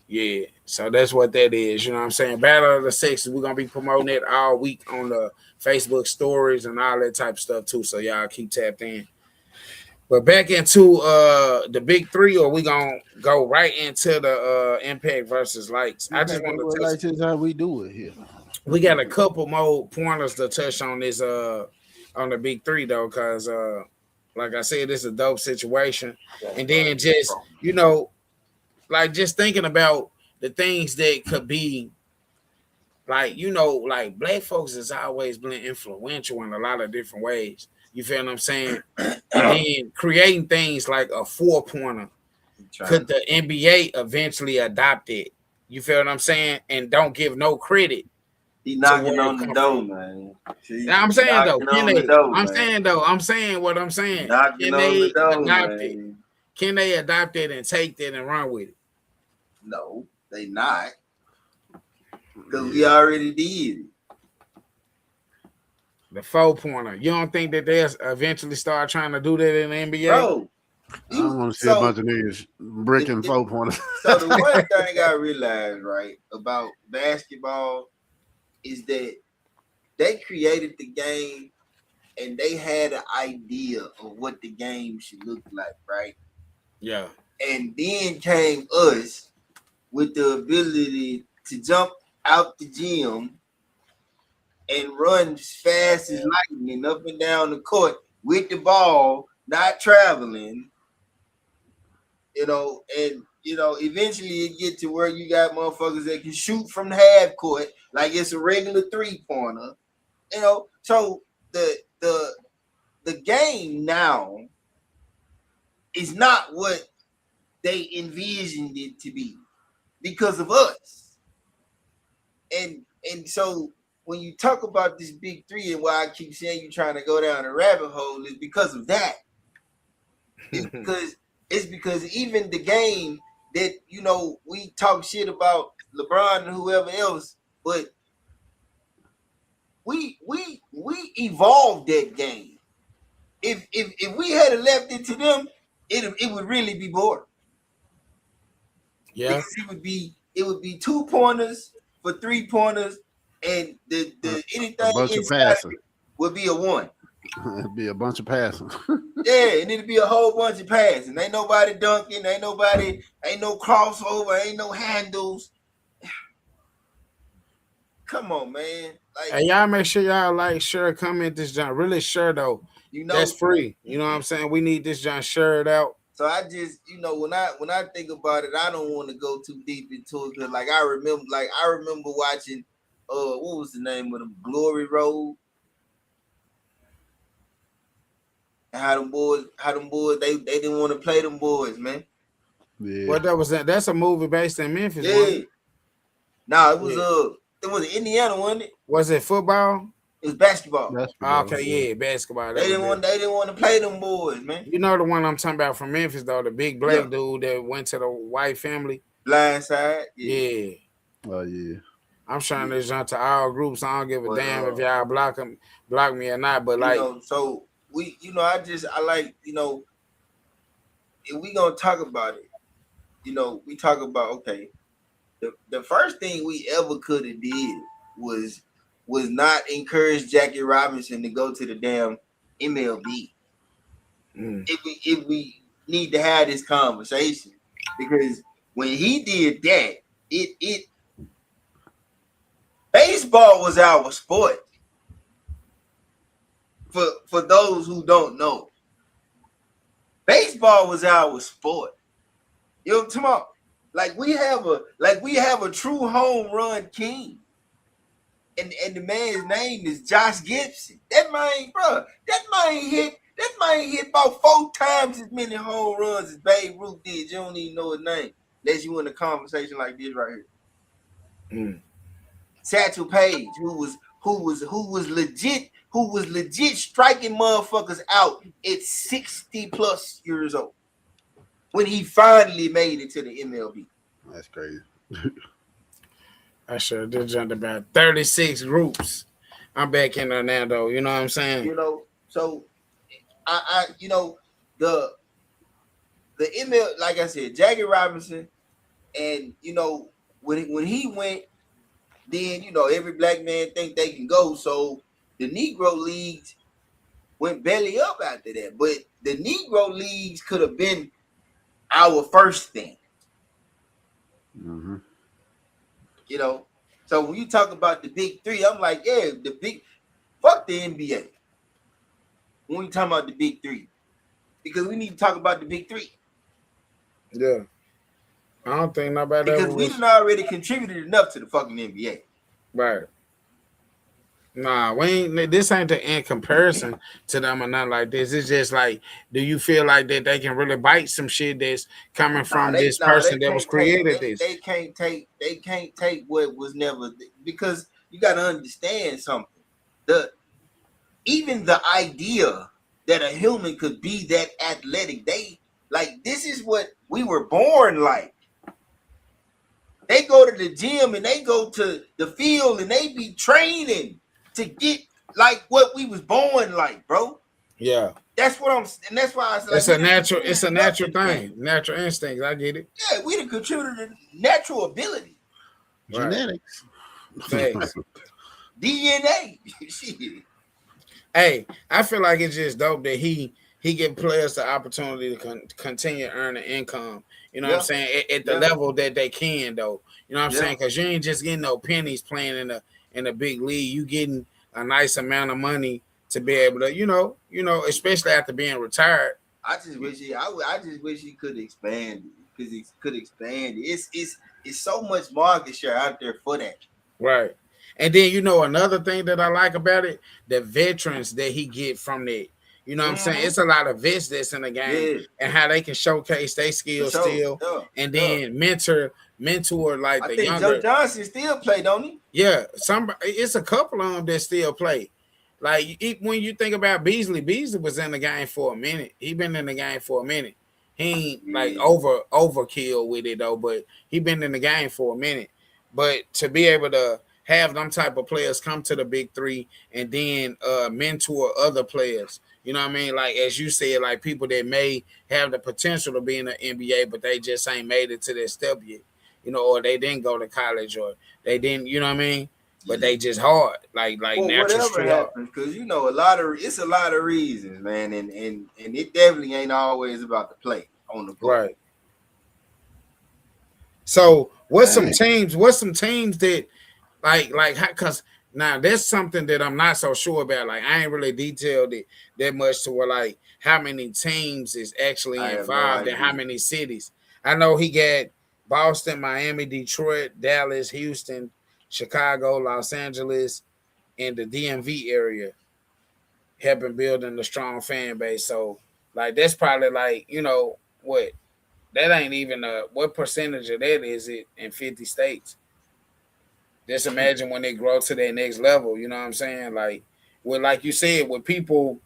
Yeah. So that's what that is. You know what I'm saying? Battle of the Sexes. We're gonna be promoting it all week on the Facebook stories and all that type of stuff too. So y'all keep tapped in. But back into the big three, or we gonna go right into the impact versus likes. I just want to touch is how we do it here. We got a couple more pointers to touch on this on the big three though, because like I said, this is a dope situation. And then just, you know, like just thinking about the things that could be like, you know, like black folks has always been influential in a lot of different ways. You feel what I'm saying? And then creating things like a 4-pointer. Could the NBA eventually adopt it? You feel what I'm saying? And don't give no credit. He knocking on the door, man. I'm saying though, I'm saying what I'm saying. Can they adopt it? Can they adopt it and take that and run with it? No, they not. Because we already did it. The 4-pointer. You don't think that they'll eventually start trying to do that in the NBA? Bro, I don't want to see a bunch of niggas breaking 4-pointers. So the one thing I realized, right, about basketball is that they created the game and they had an idea of what the game should look like, right? Yeah. And then came us with the ability to jump out the gym and run as fast as lightning up and down the court with the ball, not traveling, you know, and you know, eventually it get to where you got motherfuckers that can shoot from the half court like it's a regular 3-pointer, you know. So the game now is not what they envisioned it to be because of us. And so when you talk about this big three and why I keep saying you're trying to go down a rabbit hole is because of that. It's because even the game that, you know, we talk shit about LeBron and whoever else, but we evolved that game. If we had left it to them, it would really be boring. Yeah, because it would be 2-pointers for 3-pointers, and the anything inside would be a 1. It'd be a bunch of passing. Yeah, and it'd be a whole bunch of passing. Ain't nobody dunking, ain't no crossover, ain't no handles. Come on, man. Like, hey, y'all make sure y'all like, share, comment this John. Really sure though. You know, that's free. You know what I'm saying? We need this John shared out. So I just, you know, when I think about it, I don't want to go too deep into it, because like I remember watching what was the name of them? Glory Road. How them boys, they didn't want to play them boys, man. Yeah. What that was that? That's a movie based in Memphis. Yeah. No, it was Indiana, wasn't it? Was it football? It was basketball. Okay, yeah, basketball. They didn't want to play them boys, man. You know the one I'm talking about from Memphis though, the big black dude that went to the white family. Blindside. Yeah. Oh yeah. I'm trying to jump to all groups. I don't give a damn if y'all block me or not. But like, know, so we, you know, I like, you know, if we gonna talk about it, you know, we talk about, okay, the first thing we ever could have did was not encourage Jackie Robinson to go to the damn MLB. If we need to have this conversation, because when he did that, baseball was our sport. For those who don't know, baseball was our sport. You know what I'm talking about? Like we have a true home run king. And the man's name is Josh Gibson. That man hit about 4 times as many home runs as Babe Ruth did. You don't even know his name. Unless you in a conversation like this right here. Satchel Paige, who was legit striking motherfuckers out at 60 plus years old when he finally made it to the MLB. That's crazy. I sure did jump about 36 groups. I'm back in there now, though. You know what I'm saying? You know, so I the ML, like I said, Jackie Robinson, and when he went, then every black man think they can go. So the Negro leagues went belly up after that. But the Negro leagues could have been our first thing. Mm-hmm. So when you talk about the big three, I'm like, yeah, fuck the NBA. When we talk about the big three, because we need to talk about the big three. Yeah. I don't think nobody because we done already contributed enough to the fucking NBA. Right. Nah, this ain't in comparison to them or nothing like this. It's just like, do you feel like that they can really bite some shit that's coming from this person that was created this? They can't take what was never, because you got to understand something. Even the idea that a human could be that athletic, this is what we were born like. They go to the gym and they go to the field and they be training to get like what we was born like, bro. Yeah. That's what and that's why I said it's a natural thing. Natural instincts. I get it. Yeah, we done contributed to natural ability. Right. Genetics. DNA. Hey, I feel like it's just dope that he give players the opportunity to continue earning income. You know what I'm saying? At the level that they can, though. You know what I'm saying? Because you ain't just getting no pennies playing in the big league. You getting a nice amount of money to be able to, especially after being retired. I just wish he could expand it, because he could expand it. It's so much market share out there for that. Right. And then another thing that I like about it, the veterans that he get from that. You know what I'm saying? It's a lot of vets that's in the game and how they can showcase their skills still, and then mentor like the younger. Joe Johnson still play, don't he? Yeah, it's a couple of them that still play. Like when you think about Beasley was in the game for a minute. He been in the game for a minute. He ain't like overkill with it though, but he been in the game for a minute. But to be able to have them type of players come to the big three and then mentor other players. You know what I mean? Like, as you said, like people that may have the potential to be in the NBA, but they just ain't made it to that step yet, or they didn't go to college, or they didn't, you know what I mean? But they just hard, like natural street happens, because it's a lot of reasons, man, and it definitely ain't always about the play on the court. Right. So what's some teams that like because now there's something that I'm not so sure about. Like I ain't really detailed it that much to where like how many teams is actually involved in how many cities. I know he got Boston, Miami, Detroit, Dallas, Houston, Chicago, Los Angeles, and the DMV area, helping building a strong fan base. So like that's probably like, what, that ain't even what percentage of that is it in 50 states? Just imagine when they grow to their next level, you know what I'm saying? Like you said, with people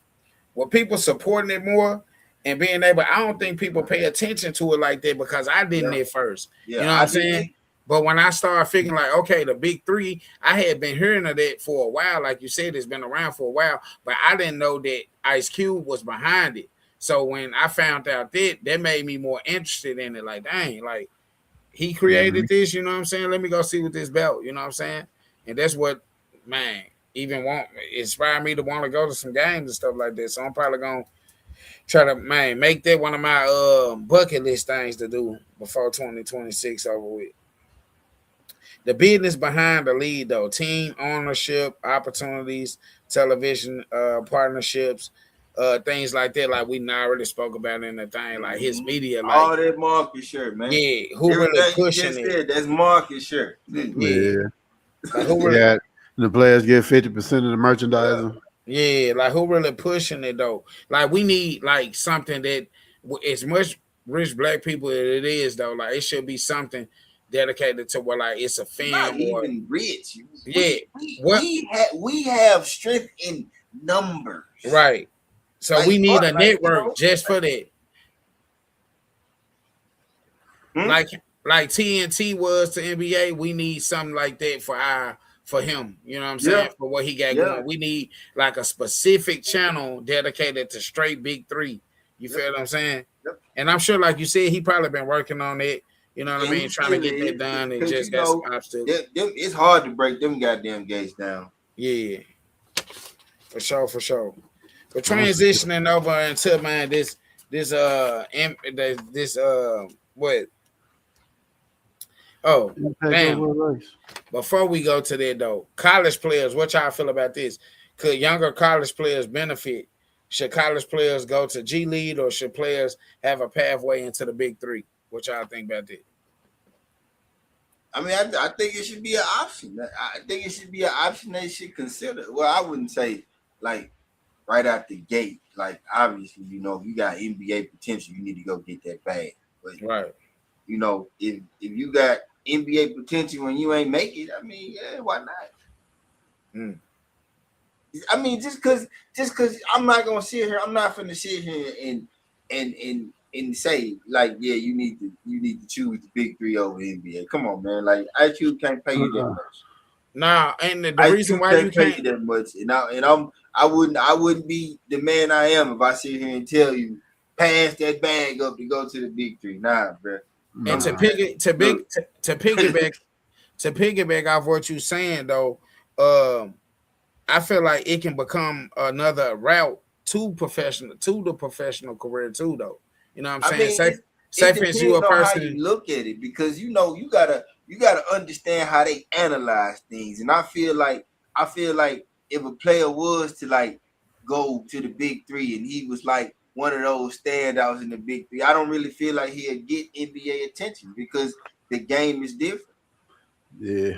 supporting it more and being able, I don't think people pay attention to it like that because I didn't at first. Yeah, you know what I'm saying? But when I started figuring like, okay, the big three, I had been hearing of that for a while. Like you said, it's been around for a while, but I didn't know that Ice Cube was behind it. So when I found out that made me more interested in it. Like, dang, like he created this, you know what I'm saying? Let me go see what this belt, you know what I'm saying? And that's what, man, inspired me to want to go to some games and stuff like that. So I'm probably going to try to, make that one of my bucket list things to do before 2026 over with. the business behind the league though, team ownership, opportunities, television partnerships, things like that. Like we already spoke about in the thing, like his media, like all that market share, man. Yeah, who Everything really you pushing just it? said, that's market share. Yeah. Like who really, Yeah, the players get 50% of the merchandising. Yeah, like who really pushing it though? Like we need like something that as much rich black people as it is though. Like it should be something dedicated to where like it's a fan Not or even rich. yeah. We have strength in numbers. Right. So Like, we need a like, network just for that. Hmm? Like TNT was to NBA, we need something like that for him. You know what I'm saying? For what he got going. We need like a specific channel dedicated to straight big three. You feel what I'm saying? And I'm sure, like you said, he probably been working on it. You know what I mean? Trying to get that done and just got some obstacles. It's hard to break them goddamn gates down. Yeah. For sure. But transitioning over into man, this what? Oh, damn. Before we go to that though, college players, what y'all feel about this? Could younger college players benefit? Should college players go to G League or should players have a pathway into the big three? What y'all think about that? I mean, I think it should be an option. I think it should be an option they should consider. Well, I wouldn't say like right out the gate. Like obviously, you know, if you got NBA potential, you need to go get that bag. But right, you know, if you got NBA potential and you ain't make it, I mean, yeah, why not? I mean, just cause I'm not gonna sit here. I'm not finna sit here and say like, yeah, you need to choose the big three over the NBA. Come on, man. Like IQ can't pay you that much. Nah, and the reason why you can't pay you that much, I wouldn't be the man I am if I sit here and tell you pass that bag up to go to the big three. Nah, bro. And to piggyback off what you're saying though, I feel like it can become another route to the professional career too, though. You know what I'm saying? I mean, say for instance, you a person. How you look at it, because you know you gotta understand how they analyze things, and I feel like if a player was to like go to the big three and he was like one of those standouts in the big three, I don't really feel like he'd get NBA attention because the game is different. Yeah.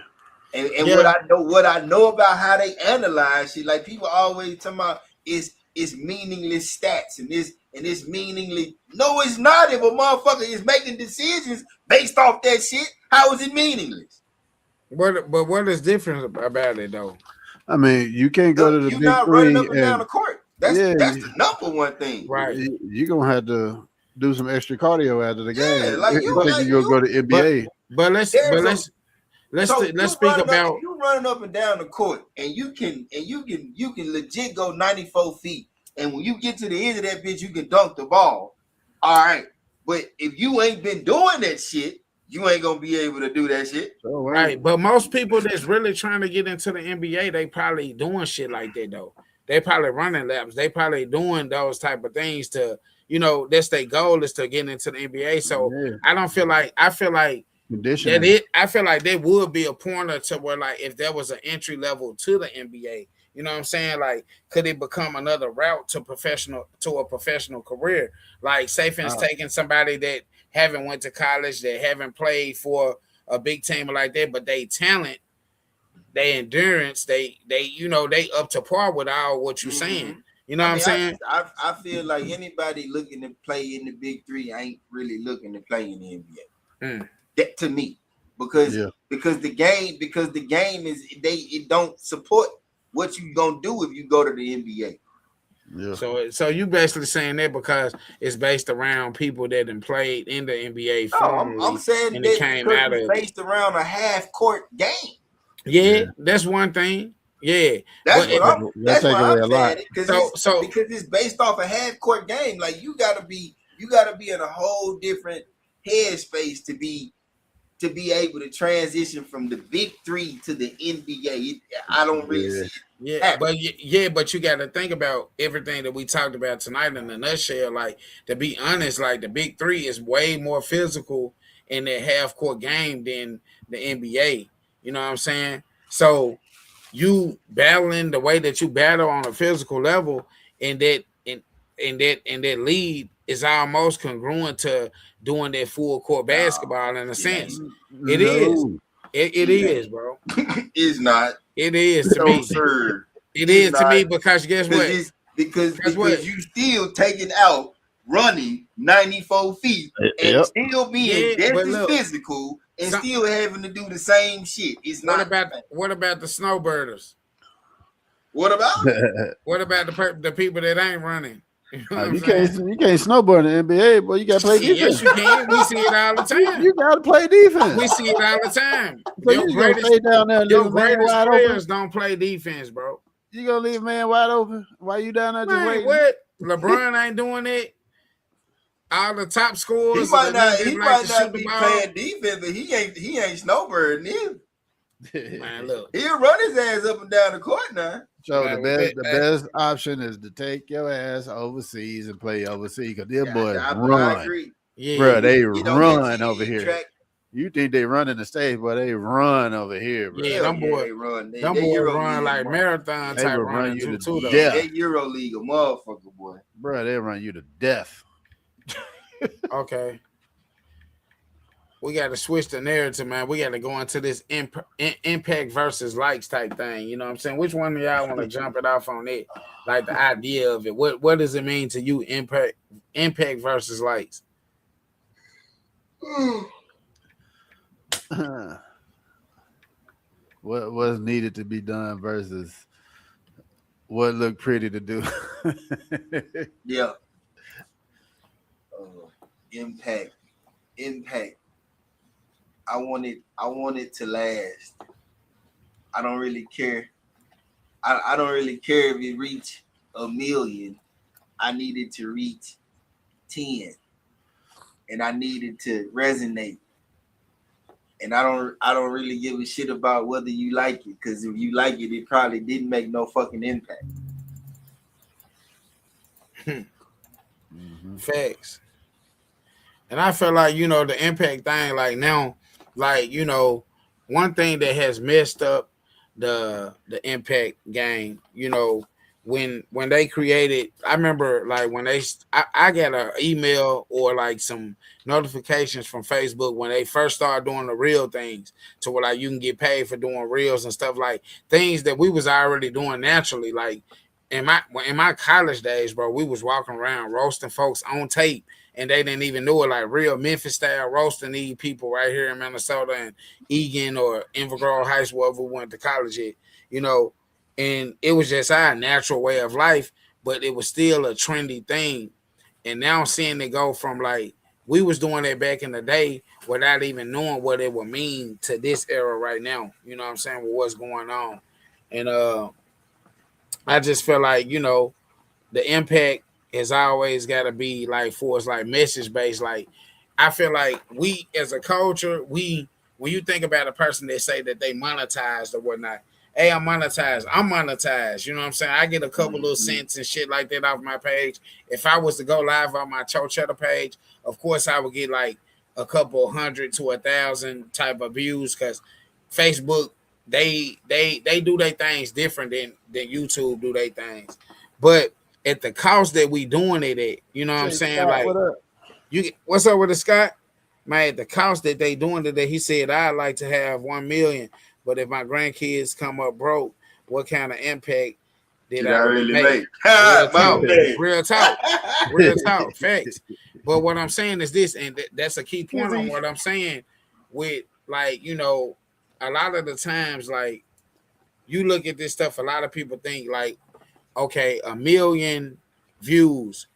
And what I know about how they analyze shit, like people always talking about is meaningless stats and this meaningless. No, it's not. If a motherfucker is making decisions based off that shit, how is it meaningless? But what is different about it though? I mean, you can't go to the big not three running up and down the court. That's the number one thing. Right. You're gonna have to do some extra cardio after the game. Like you go to NBA. But let's speak about you running up and down the court, and you can legit go 94 feet, and when you get to the end of that bitch, you can dunk the ball. All right, but if you ain't been doing that shit, you ain't gonna be able to do that shit. Right, but most people that's really trying to get into the NBA, they probably doing shit like that though. They probably running laps. They probably doing those type of things to, you know, that's their goal is to get into the NBA. So I feel like I feel like that would be a pointer to where like if there was an entry level to the NBA, you know what I'm saying? Like, could it become another route to a professional career? Like, say for instance, taking somebody that haven't went to college, that haven't played for a big team like that, but they talent, they endurance, they up to par with all what you're saying. You know what I'm saying? I feel like anybody looking to play in the big three ain't really looking to play in the NBA. That to me, because the game is it don't support what you gonna do if you go to the NBA. Yeah. So you basically saying that because it's based around people that done played in the NBA. No, I'm saying that it's based around a half court game. Yeah, that's one thing. Yeah, that's what I'm saying. Because because it's based off a half court game. Like you gotta be in a whole different headspace to be able to transition from the big three to the NBA. I don't really see it. But you got to think about everything that we talked about tonight in a nutshell. Like, to be honest, like the big three is way more physical in their half court game than the NBA. You You know what I'm saying? So you battling the way that you battle on a physical level, and that lead is almost congruent to doing that full court basketball in a sense. It is. It is, bro. It's not. It is to me. Sir. It is to me because guess what? Because you still taking out running 94 feet and still being just as physical and still having to do the same shit. It's not. What about the snowbirders? What about? What about the people that ain't running? You can't snowboard in the NBA, boy. You gotta play defense. Yes, you can. We see it all the time. You gotta play defense. We see it all the time. So your greatest players don't play defense, bro. You gonna leave man wide open? Why you down there just waiting? What? LeBron ain't doing it. All the top scorers. He might not be playing defense, but he ain't snowbirding either. Man, look. He'll run his ass up and down the court now. So the best option is to take your ass overseas and play overseas because their boys run. I agree. Yeah, bro, they run over here. You think they run in the States, but they run over here, bro. Yeah, them boys run. Them boys run like marathon type running too, though. They Euro League a motherfucker, boy. Bro, they run you to death. Okay. We got to switch the narrative, man. We got to go into this impact versus likes type thing. You know what I'm saying? Which one of y'all want to jump it off on it? Like the idea of it. What does it mean to you, impact versus likes? What's needed to be done versus what looked pretty to do? Yeah. Impact. I want it to last. I don't really care. I don't really care if it reach 1 million. I needed to reach 10, and I needed to resonate. And I don't really give a shit about whether you like it, because if you like it, it probably didn't make no fucking impact. Facts. And I feel like, the impact thing, like now, like, one thing that has messed up the impact game, when they created, I remember like when I got an email or like some notifications from Facebook when they first started doing the real things to where like you can get paid for doing reels and stuff, like things that we was already doing naturally. Like in my college days, bro, we was walking around roasting folks on tape. And they didn't even know it, like real Memphis style roasting these people right here in Minnesota and Egan or Invergrove High School, wherever we went to college at, and it was just our natural way of life, but it was still a trendy thing. And now seeing it go from like, we was doing that back in the day without even knowing what it would mean to this era right now, you know what I'm saying, with what's going on. And I just feel like, the impact has always got to be like for us, like message based. Like I feel like we as a culture, when you think about a person that say that they monetized or whatnot, hey, I'm monetized. You know what I'm saying? I get a couple little cents and shit like that off my page. If I was to go live on my Cheddar page, of course I would get like a couple 100 to 1,000 type of views, because Facebook, they do their things different than YouTube do their things. But at the cost that we doing it at, you know what I'm saying? Scott, like, what's up with the Scott? Man, at the cost that they doing it at, he said, I'd like to have 1 million, but if my grandkids come up broke, what kind of impact did I really make? Real talk, facts. But what I'm saying is this, and that's a key point on what I'm saying with, like, a lot of the times, like, you look at this stuff, a lot of people think, like, okay, 1 million views.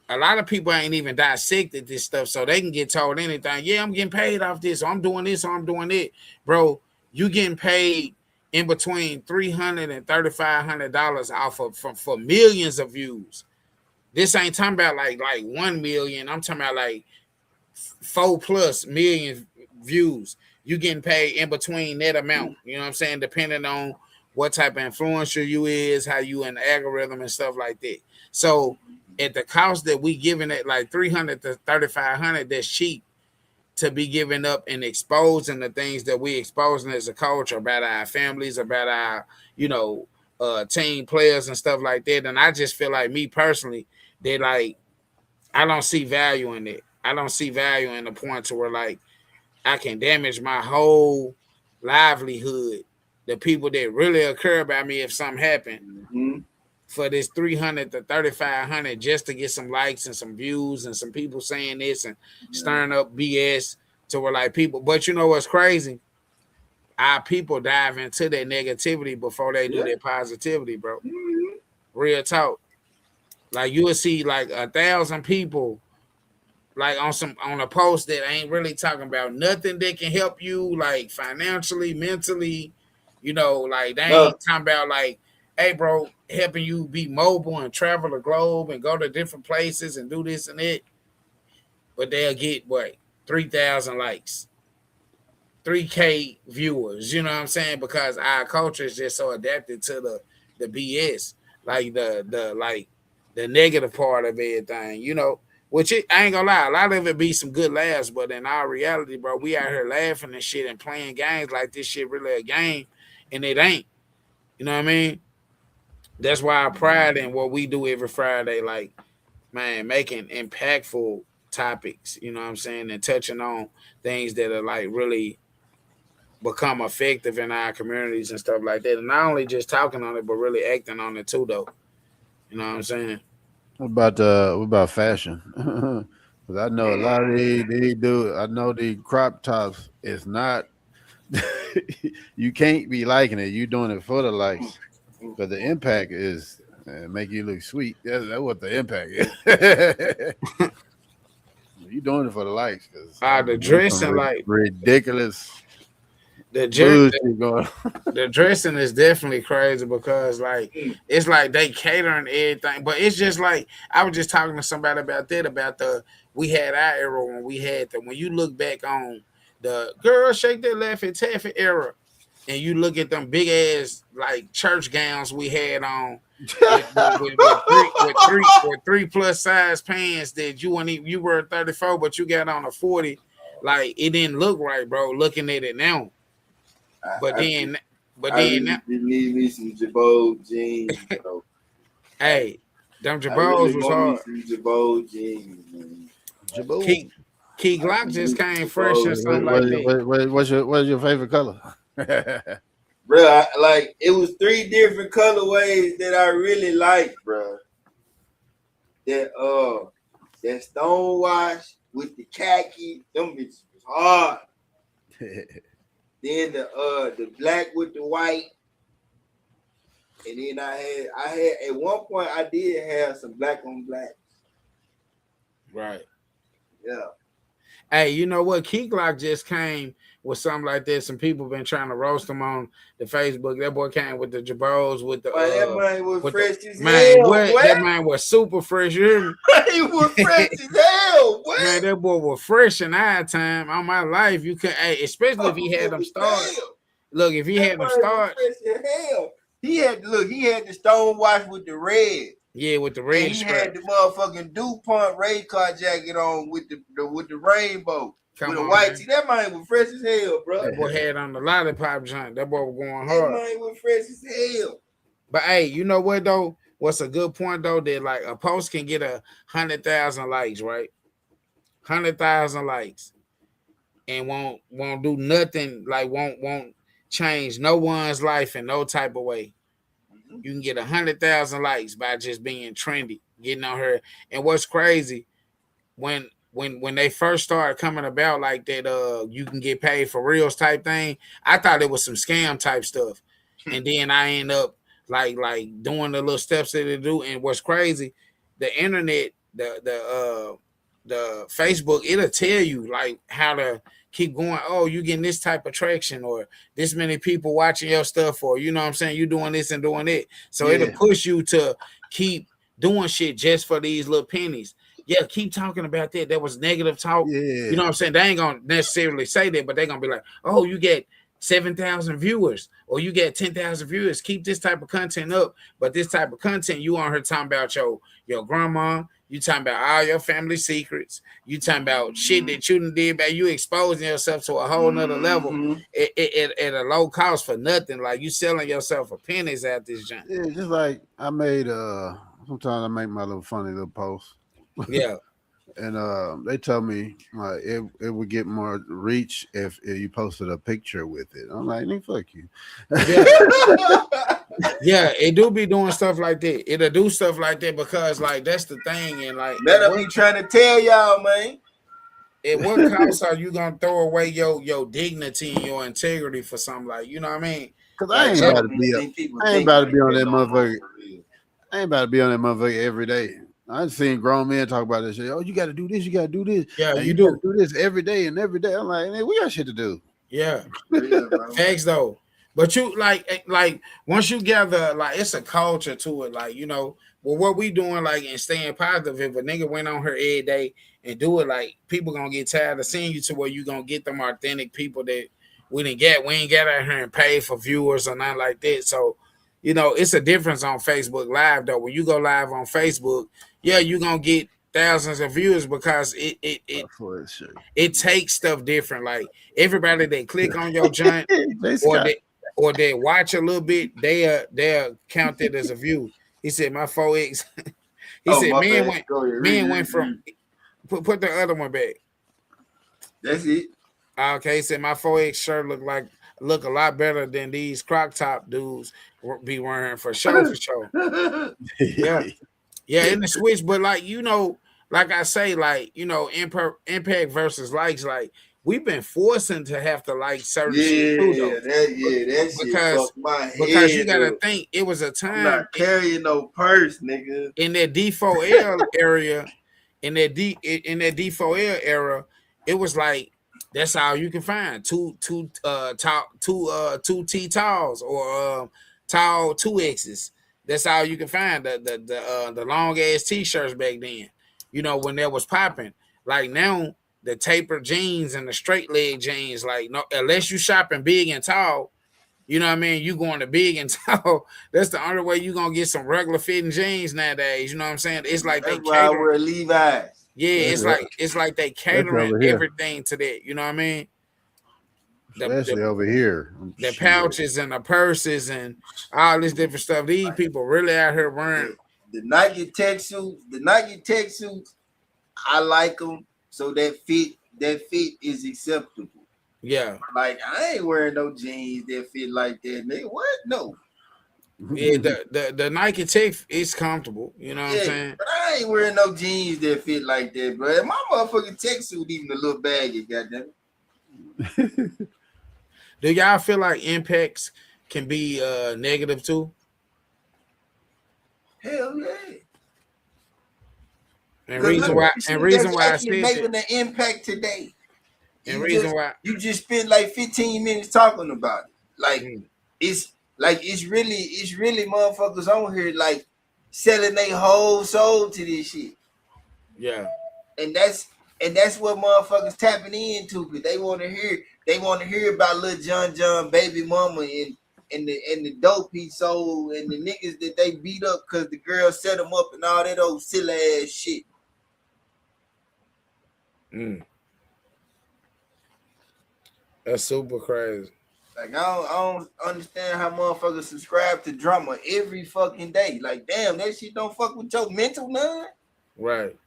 A lot of people ain't even dissected this stuff, so they can get told anything. Yeah, I'm getting paid off this, or I'm doing this, or I'm doing it. Bro, you getting paid in between $300 and $3,500 off of for millions of views. This ain't talking about like 1 million. I'm talking about like 4+ million views. You getting paid in between that amount. You know what I'm saying? Depending on what type of influencer you is, how you in the algorithm and stuff like that. So at the cost that we giving it like $300 to $3,500, that's cheap. to be giving up and exposing the things that we exposing as a culture about our families, about our, team players and stuff like that. And I just feel like, me personally, that like I don't see value in it. I don't see value in the point to where like I can damage my whole livelihood, the people that really care about me if something happened, for this 300 to 3,500 just to get some likes and some views and some people saying this and stirring up BS to where like people. But you know what's crazy? Our people dive into their negativity before they do their positivity, bro. Real talk. Like you will see like 1,000 people like on a post that ain't really talking about nothing that can help you like financially, mentally, like they ain't talking about like, hey bro, helping you be mobile and travel the globe and go to different places and do this and that. But they'll get 3,000 likes, 3K viewers, you know what I'm saying? Because our culture is just so adapted to the BS, like the negative part of everything, which I ain't gonna lie, a lot of it be some good laughs, but in our reality, bro, we out here laughing and shit and playing games like this shit really a game, and it ain't. You know what I mean? That's why I pride in what we do every Friday, like, man, making impactful topics, you know what I'm saying, and touching on things that are like really become effective in our communities and stuff like that. And not only just talking on it, but really acting on it too, though. You know what I'm saying? What about fashion? Because I know a lot of they do. I know the crop tops is not. You can't be liking it. You doing it for the likes, but the impact is make you look sweet. That's what the impact is. You doing it for the likes? The dressing like ridiculous. The dressing is definitely crazy because like it's like they catering everything, but it's just like I was just talking to somebody about that we had our era when we had when you look back on the girl shake that Laffy Taffy era and you look at them big ass like church gowns we had on with three plus size pants that you were 34 but you got on a 40, like it didn't look right, bro. Looking at it now. But then need me some Jabot jeans, bro. Hey, them Jabos was hard. Some Jabot jeans, man. Jabot. Key Glock just came fresh or something like that. What's your favorite color? Bro, it was 3 different colorways that I really liked, bro. That Stonewash with the khaki, them bitches was hard. Then the black with the white, and then I had at one point I did have some black on black. Right. Yeah. Hey, you know what? Key Glock just came with something like this. Some people been trying to roast him on the Facebook. That boy came with the Jabos with the. That man was fresh as man, hell. What? That man was super fresh. You hear me? He was fresh as hell. What? Man, that boy was fresh in our time. On my life, you could, especially if he had them start. Look, if he had them start. Fresh as hell. He had the Stonewash with the red. Yeah, with the red. And he had the motherfucking DuPont race car jacket on with the rainbow. With the white tee. That man was fresh as hell, bro. That boy had on the lollipop joint. That boy was going hard. That man was fresh as hell. But hey, you know what though? What's a good point though? That like a post can get 100,000 likes, right? 100,000 likes, and won't do nothing. Like won't change no one's life in no type of way. You can get 100,000 likes by just being trendy, getting on her. And what's crazy, when they first started coming about like that, you can get paid for reals type thing. I thought it was some scam type stuff, and then I end up like doing the little steps that they do. And what's crazy, the internet, the Facebook, it'll tell you like how to keep going. Oh, you getting this type of traction, or this many people watching your stuff, or you know what I'm saying, you doing this and doing it. So it'll push you to keep doing shit just for these little pennies. Yeah, keep talking about that. That was negative talk. Yeah. You know what I'm saying? They ain't gonna necessarily say that, but they're gonna be like, oh, you get 7,000 viewers, or you get 10,000 viewers. Keep this type of content up, but this type of content you on her talking about your grandma. You talking about all your family secrets. You talking about shit that you done did, but you exposing yourself to a whole nother level at a low cost for nothing. Like you selling yourself for pennies at this junk. Yeah, just like I made sometimes I make my little funny little posts. Yeah. And they tell me it would get more reach if you posted a picture with it. I'm like, fuck you. Yeah, it do be doing stuff like that. It'll do stuff like that because like that's the thing, and like that I be trying to tell y'all, man. At what cost are you gonna throw away your dignity and your integrity for something like, you know what I mean? Because I ain't about to be on that motherfucker. I ain't about to be on that motherfucker every day. I've seen grown men talk about this shit. Oh, you got to do this. You got to do this. Yeah, and you do this every day and every day. I'm like, man, we got shit to do. Yeah, thanks though. But you like once you gather, like it's a culture to it. Like, you know, well, what we doing, like, and staying positive. If a nigga went on her every day and do it, like, people gonna get tired of seeing you to where you gonna get them authentic people that we didn't get. We ain't get out here and pay for viewers or nothing like that. So, you know, it's a difference on Facebook Live though. When you go live on Facebook, yeah, you gonna get thousands of viewers because it takes stuff different. Like everybody that click on your joint or they watch a little bit, they'll count it as a view. He said my 4X. He said men went from put the other one back. That's it. Okay, he said my 4X shirt look a lot better than these crop top dudes be wearing for sure. Yeah, in the switch, but like, you know, like I say, like, you know, impact versus likes, like we've been forcing to have to like certain shit too, though. Because you gotta think it was a time I'm not carrying no purse, nigga. In that D4L area, in that D4L era, it was like that's all you can find. Two T talls or tall 2X's. That's all you can find. The long ass t-shirts back then. You know, when that was popping. Like now, the tapered jeans and the straight leg jeans, like no, unless you shopping big and tall, you know what I mean? You going to big and tall. That's the only way you gonna get some regular fitting jeans nowadays. You know what I'm saying? It's like that's why I wear Levi's. Yeah, it's like they catering everything to that. You know what I mean? Especially over here. The pouches and the purses and all this different stuff. These people really out here wearing the Nike tech suits. The Nike tech suits, I like them. So that fit is acceptable. Yeah. Like I ain't wearing no jeans that fit like that, nigga. What? No. Yeah, the Nike Tech is comfortable. You know what I'm saying? But I ain't wearing no jeans that fit like that, bro. My motherfucking tech suit even a little baggy, goddamn it. Do y'all feel like impacts can be negative too? Hell yeah. And reason why I said making the impact today. And reason why you just spent like 15 minutes talking about it. Like it's really motherfuckers on here like selling their whole soul to this shit. Yeah. And that's what motherfuckers tapping into, because they want to hear about Lil John baby mama and the dope he sold and the niggas that they beat up because the girl set them up and all that old silly ass shit. That's super crazy. Like I don't understand how motherfuckers subscribe to drama every fucking day. Like damn, that shit don't fuck with your mental none. Right.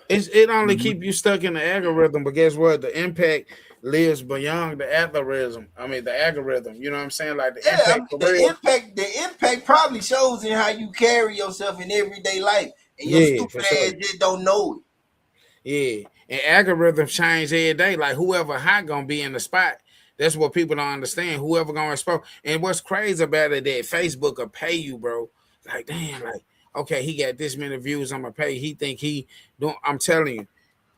It only keep you stuck in the algorithm, but guess what? The impact lives beyond the algorithm. I mean the algorithm. You know what I'm saying? Like the impact probably shows in how you carry yourself in everyday life, and your stupid ass just don't know it. Yeah, and algorithms change every day. Like whoever hot gonna be in the spot. That's what people don't understand. Whoever gonna expose. And what's crazy about it that Facebook will pay you, bro. Like damn, like okay, he got this many views. I'm gonna pay. He think he don't. I'm telling you,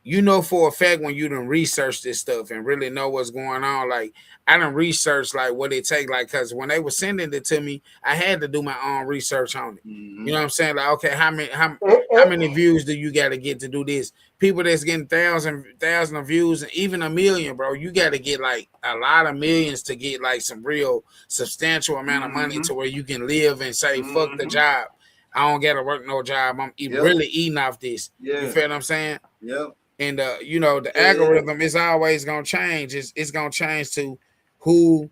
you know for a fact when you done research this stuff and really know what's going on. Like I done research like what it take, like because when they were sending it to me, I had to do my own research on it. You know what I'm saying? Like, okay, how many views do you got to get to do this? People that's getting thousand of views and even 1 million, bro. You got to get like a lot of millions to get like some real substantial amount of money to where you can live and say, fuck the job. I don't got to work no job. I'm really eating off this. You feel what I'm saying? Yep. And you know, the algorithm is always gonna change. It's gonna change to who's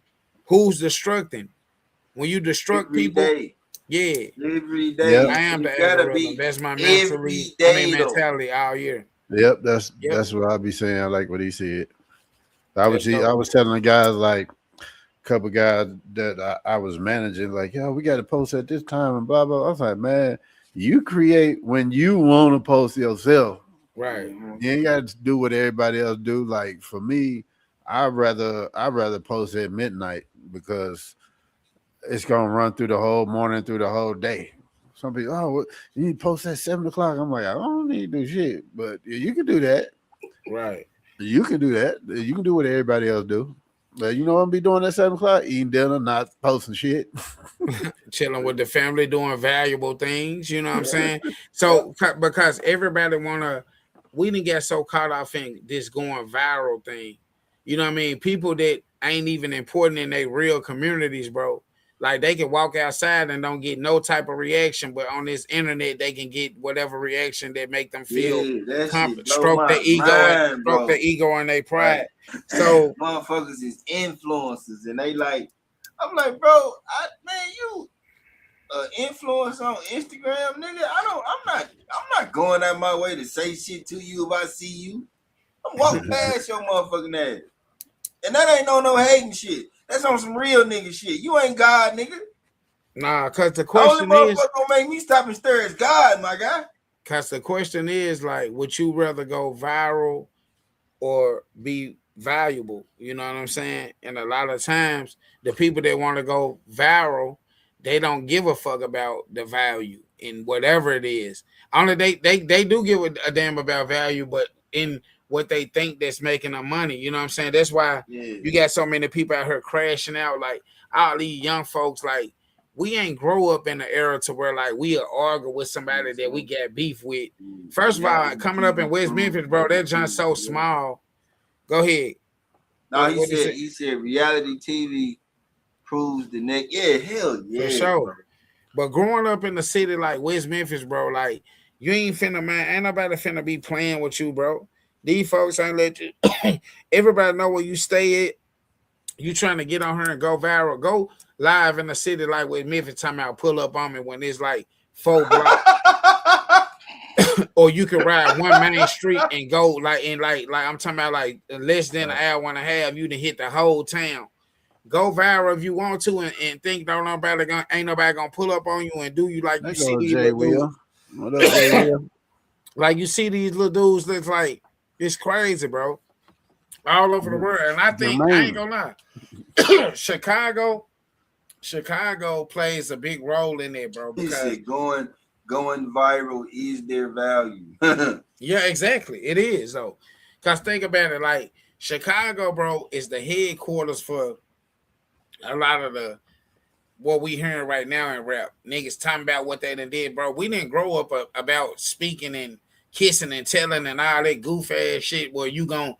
destructing. When you destruct every people, day. Every day. Yep. I am the algorithm. That's my mentality all year. Yep, that's what I'll be saying. I like what he said. I was telling the guys, like a couple guys that I was managing, like, yo, we got to post at this time and blah blah. I was like, man, you create when you want to post yourself. Right. You ain't got to do what everybody else do. Like for me, I'd rather post at midnight because it's gonna run through the whole morning, through the whole day. Some people, oh, you need to post at 7 o'clock. I'm like, I don't need to do shit, but you can do that. Right. You can do that. You can do what everybody else do. But you know what I'm be doing at 7 o'clock? Eating dinner, not posting shit. Chilling with the family, doing valuable things. You know what I'm saying? So because everybody we didn't get so caught off in this going viral thing. You know what I mean? People that ain't even important in their real communities, bro. Like they can walk outside and don't get no type of reaction, but on this internet they can get whatever reaction that make them feel stroke the ego and their pride. Right. So motherfuckers is influencers, and they like, I'm like, bro, you influence on Instagram, nigga. I'm not going out my way to say shit to you if I see you. I'm walking past your motherfucking ass. And that ain't no hating shit. That's on some real nigga shit. You ain't God, nigga. Nah, cause the question the only motherfucker gonna make me stop and stare is God, my guy. Cause the question is like, would you rather go viral or be valuable? You know what I'm saying? And a lot of times the people that want to go viral, they don't give a fuck about the value in whatever it is. Only they do give a damn about value, but in what they think that's making them money. You know what I'm saying? That's why you got so many people out here crashing out. Like all these young folks, like we ain't grow up in the era to where like we'll argue with somebody that we got beef with. First of all, coming up in West Memphis, bro, that just so small. Go ahead. No, he said reality TV proves the neck. Yeah, hell yeah. For sure. But growing up in the city like West Memphis, bro, like you ain't nobody finna be playing with you, bro. These folks ain't let you. Everybody know where you stay at. You trying to get on her and go viral. Go live in the city like with Memphis. Time out, pull up on me when it's like 4 blocks. Or you can ride one main street and go like I'm talking about like less than an hour and a half. You done hit the whole town. Go viral if you want to, and think ain't nobody gonna pull up on you and do you like you see these little dudes. Like you see these little dudes that's like. It's crazy, bro. All over the world. And I think, I ain't gonna lie, Chicago plays a big role in it, bro. Because going viral is their value. Yeah, exactly. It is, though. Because think about it, like, Chicago, bro, is the headquarters for a lot of what we hearing right now in rap. Niggas talking about what they done did, bro. We didn't grow up about speaking and kissing and telling and all that goof ass shit where you ain't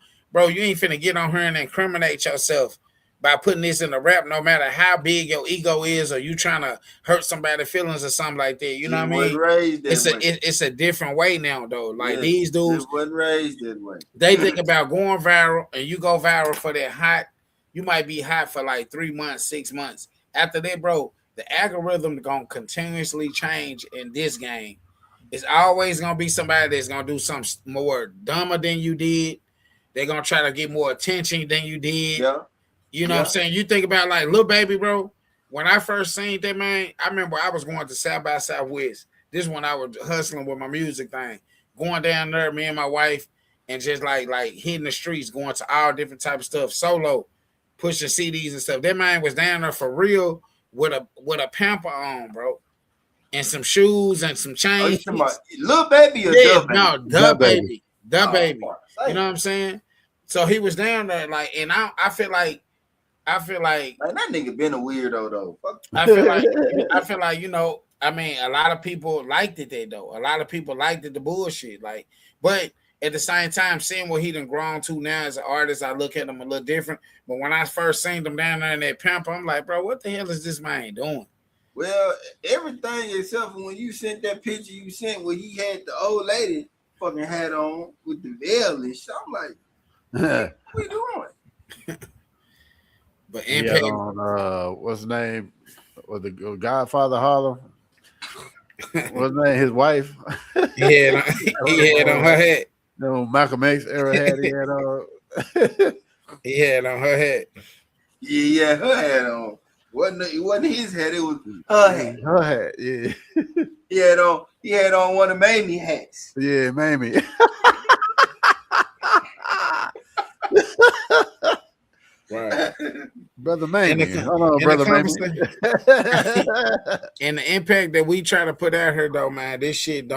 finna get on her and incriminate yourself by putting this in the rap, no matter how big your ego is or you trying to hurt somebody's feelings or something like that. You know what I mean? It's a different way now, though. Like these dudes wasn't raised that way. They think about going viral and you go viral for that hot. You might be hot for like 3 months, 6 months. After that, bro, the algorithm gonna continuously change in this game. It's always gonna be somebody that's gonna do something more dumber than you did. They're gonna try to get more attention than you did. Yeah. You know what I'm saying? You think about like Lil Baby, bro. When I first seen that, man, I remember I was going to South by Southwest. This one I was hustling with my music thing. Going down there, me and my wife, and just like hitting the streets, going to all different type of stuff, solo, pushing CDs and stuff. That man was down there for real with a pamper on, bro. And some shoes and some chains. Lil Baby or Dub Baby? The Baby. You know what I'm saying? So he was down there, like, and I feel like that nigga been a weirdo though. I feel like, you know, I mean, a lot of people liked it there though. A lot of people liked it, the bullshit. Like, but at the same time, seeing what he done grown to now as an artist, I look at him a little different. But when I first seen him down there in that pamper, I'm like, bro, what the hell is this man doing? Well, everything except for when you sent that picture you sent where he had the old lady fucking hat on with the veil and shit. I'm like, what we doing? But Impact on what's his name? Was the Godfather Harlem? What's his name? His wife. He had on her head. No, Malcolm X era hat. He had on. He had on her head. Yeah, her hat on. It wasn't his hat. It was her hat. Her hat. Yeah. He had on one of Mamie hats. Yeah, Mamie. Right. Brother Mamie. Brother Mamie. And the impact that we try to put out here though, man, this shit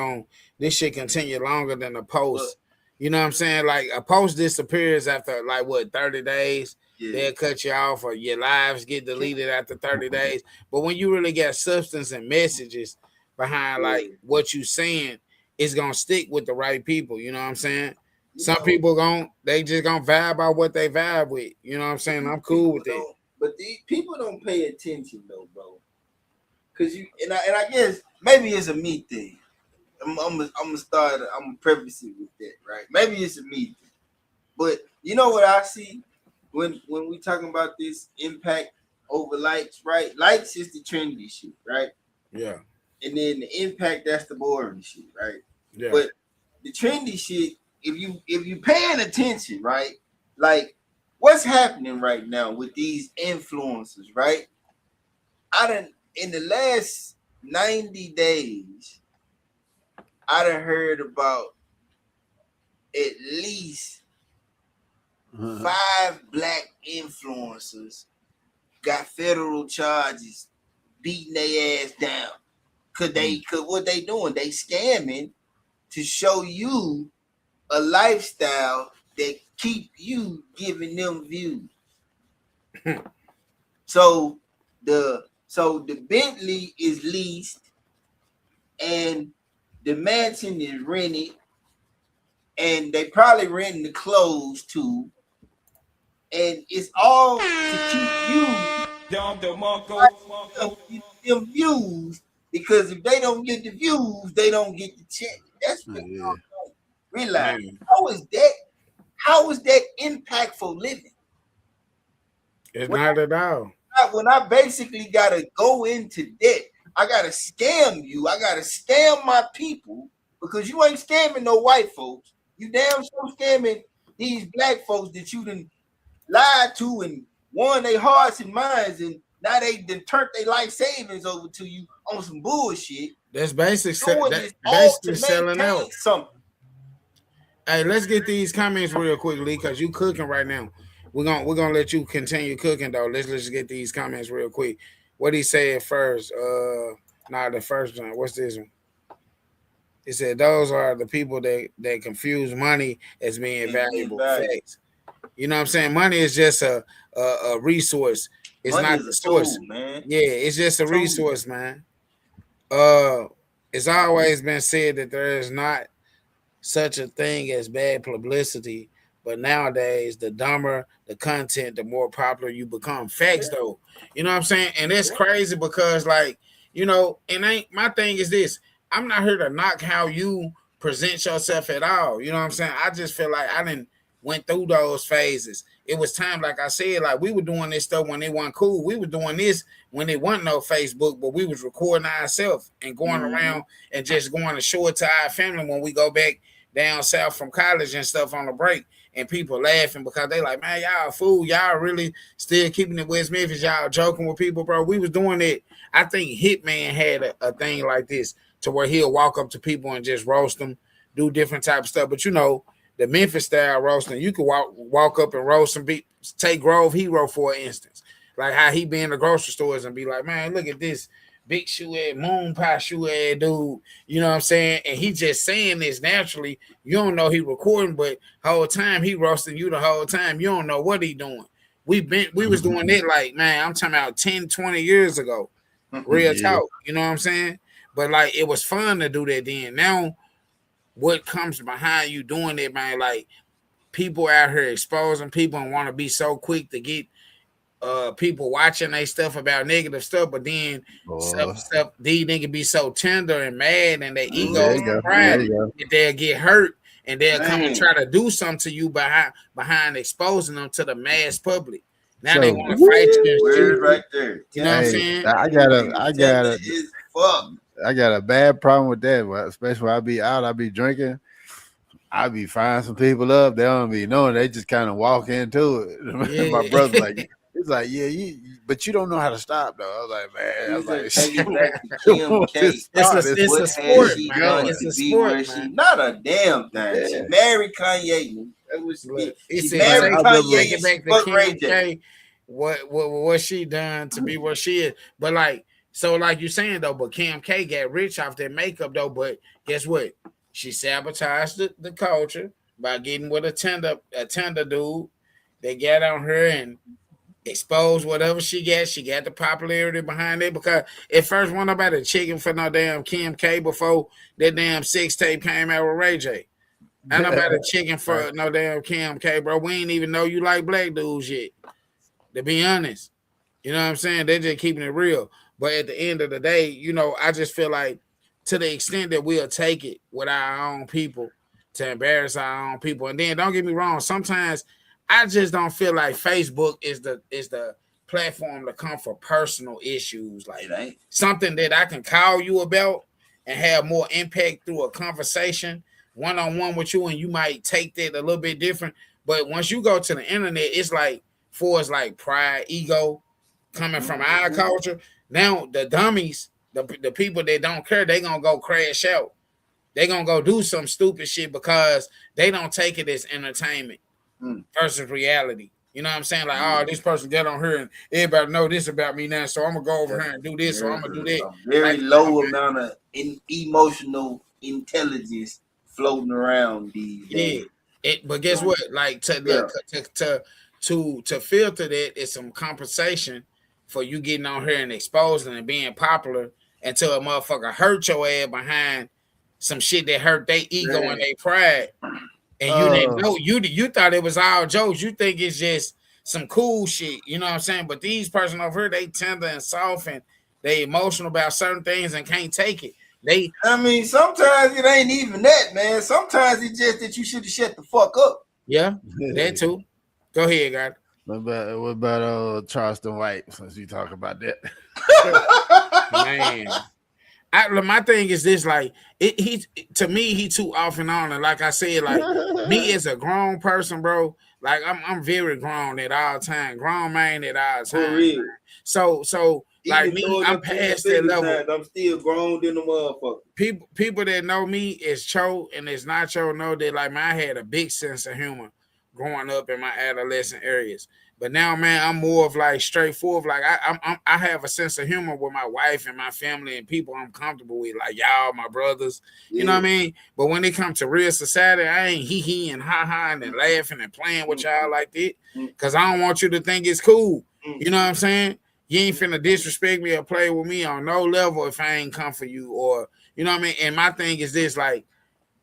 continue longer than a post. You know what I'm saying? Like a post disappears after like 30 days. Yeah. They'll cut you off or your lives get deleted after 30 days. But when you really got substance and messages behind like what you saying, it's gonna stick with the right people. You know what I'm saying? Some people they just gonna vibe out what they vibe with. You know what I'm saying? I'm cool with it. But these people don't pay attention though, bro. Cause I guess maybe it's a me thing. I'm gonna preface it with that, right? Maybe it's a me thing. But you know what I see when we talking about this impact over likes, right? Likes is the trendy shit, right? Yeah. And then the impact, that's the boring shit, right? Yeah. But the trendy shit, if you paying attention, right? Like what's happening right now with these influencers, right? In the last 90 days, I done heard about at least 5 black influencers got federal charges beating their ass down. Cause what they doing? They scamming to show you a lifestyle that keep you giving them views. So the Bentley is leased and the mansion is rented, and they probably renting the clothes too. And it's all to keep you them views, because if they don't get the views, they don't get the check. That's what I realize. How is that impactful living? It's not at all. When I basically gotta go into debt, I gotta scam you. I gotta scam my people, because you ain't scamming no white folks. You damn sure scamming these black folks that you done lied to and won their hearts and minds, and now they done turned their life savings over to you on some bullshit. That's basically selling out. Something. Hey, let's get these comments real quickly because you cooking right now. We're gonna let you continue cooking though. Let's just get these comments real quick. What he said first? The first one. What's this one? He said those are the people that confuse money as being valuable. Facts. You know what I'm saying? Money is just a resource. It's money not the source, man. Yeah, it's just a resource, man. It's always been said that there is not such a thing as bad publicity, but nowadays the dumber the content, the more popular you become. Facts though. You know what I'm saying? And it's crazy because, like, you know, my thing is this. I'm not here to knock how you present yourself at all. You know what I'm saying? I just feel like I didn't went through those phases. It was time, like I said, like we were doing this stuff when it wasn't cool. We were doing this when it wasn't no Facebook, but we was recording ourselves and going around and just going to show it to our family when we go back down south from college and stuff on the break, and people laughing because they like, man, y'all fool, y'all really still keeping it West Memphis, y'all joking with people, bro. We was doing it. I think Hitman had a thing like this to where he'll walk up to people and just roast them, do different type of stuff. But you know, the Memphis style roasting, you could walk up and roast some people. Take Grove Hero for instance, like how he be in the grocery stores and be like, man, look at this big shoe head, moon pie shoe head dude. You know what I'm saying? And he just saying this naturally. You don't know he recording, but whole time he roasting you the whole time. You don't know what he doing. We was doing it like, man, I'm talking about 10, 20 years ago. Real talk. You know what I'm saying? But like it was fun to do that then. Now, what comes behind you doing it, man? Like people out here exposing people and want to be so quick to get people watching they stuff about negative stuff, but then stuff these niggas be so tender and mad and their egos and pride that they'll get hurt and they'll come and try to do something to you behind exposing them to the mass public. Now they want to fight you right there. You know what I'm saying? I got a bad problem with that, especially when I be out, I be drinking. I be frying some people up. They don't be knowing. They just kind of walk into it. Yeah. My brother like, he's like, yeah, but you don't know how to stop though. I was like, man, I was like, it's a sport, man. It's a sport, man. Not a damn thing. Yeah. She married Kanye. She married Kanye. What she done to be what she is, but like you saying though, but Kim K got rich off that makeup though. But guess what? She sabotaged the culture by getting with a tender dude. They got on her and exposed whatever she got. She got the popularity behind it because at first wasn't nobody checking for no damn Kim K before that damn sex tape came out with Ray J. Ain't nobody checking for no damn Kim K, bro. We ain't even know you like black dudes yet. To be honest, you know what I'm saying? They're just keeping it real. But at the end of the day, you know, I just feel like to the extent that we'll take it with our own people to embarrass our own people. And then don't get me wrong, sometimes I just don't feel like Facebook is the platform to come for personal issues. Like something that I can call you about and have more impact through a conversation one-on-one with you, and you might take that a little bit different. But once you go to the internet, it's like pride, ego coming from our culture. Now the dummies, the people that don't care, they gonna go crash out. They gonna go do some stupid shit because they don't take it as entertainment versus reality. You know what I'm saying? Like, oh, this person got on here and everybody know this about me now, so I'm gonna go over here and do this, or I'm gonna do that. A very low amount of emotional intelligence floating around these days. But guess what? Like to filter that is some compensation for you getting on here and exposing and being popular until a motherfucker hurt your ass behind some shit that hurt their ego and their pride. And you didn't know, you thought it was all jokes. You think it's just some cool shit, you know what I'm saying? But these person over here, they tender and soft and they emotional about certain things and can't take it. I mean, sometimes it ain't even that, man. Sometimes it's just that you should have shut the fuck up. Yeah, that too. Go ahead, God. What about Charleston White? Since you talk about that, man. My thing is this: like, to me, he too off and on. And like I said, like me as a grown person, bro. Like I'm very grown at all time, grown man at all time. For real. So like me, I'm past that level. I'm still grown in the motherfucker. People that know me as Cho and as not Cho know that like man, I had a big sense of humor growing up in my adolescent areas. But now, man, I'm more of like straightforward. Like I have a sense of humor with my wife and my family and people I'm comfortable with, like y'all, my brothers. You know what I mean? But when it comes to real society, I ain't hee and ha and laughing and playing with y'all like that. Cause I don't want you to think it's cool. You know what I'm saying? You ain't finna disrespect me or play with me on no level if I ain't come for you, or you know what I mean? And my thing is this: like,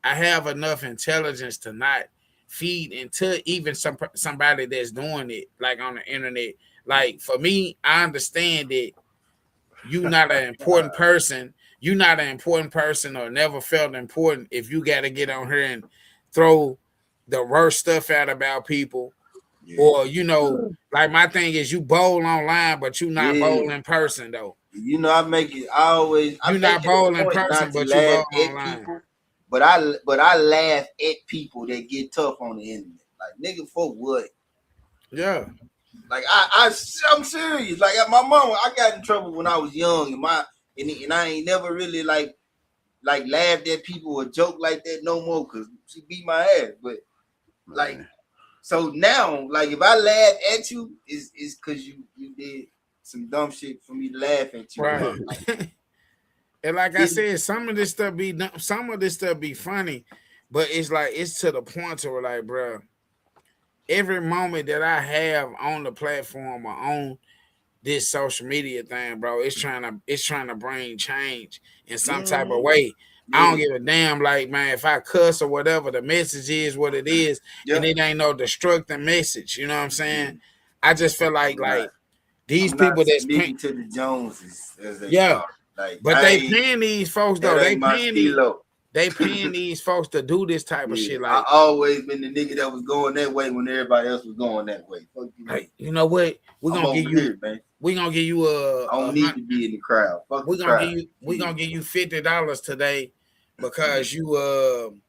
I have enough intelligence to not feed into even somebody that's doing it like on the internet. Like for me, I understand that you're not an important person. You're not an important person or never felt important if you got to get on here and throw the worst stuff out about people. Or, you know, like my thing is you bowl online, but you not bowl in person though. You know, you're not bowl in person, but you bowl online. People, but I laugh at people that get tough on the internet. Like, nigga, for what? Yeah. Like I'm serious. Like my mama, I got in trouble when I was young, and I ain't never really like laughed at people or joke like that no more because she beat my ass. But like, so now, like if I laugh at you, it's because you did some dumb shit for me to laugh at you. Right. And like I said, some of this stuff be funny, but it's like it's to the point to where like, bro, every moment that I have on the platform or on this social media thing, bro, it's trying to bring change in some type of way. Yeah. I don't give a damn, like, man, if I cuss or whatever, the message is what it is, and it ain't no destructive message. You know what I'm saying? I just feel like these people that's paying to the Joneses, as they call it. Like, but they paying these folks though. They paying these folks to do this type of shit. Like I always been the nigga that was going that way when everybody else was going that way. Fuck you, like, you know what? We're gonna give you, man. We're gonna give you I don't need to be in the crowd. Fuck we're gonna give you $50 today because you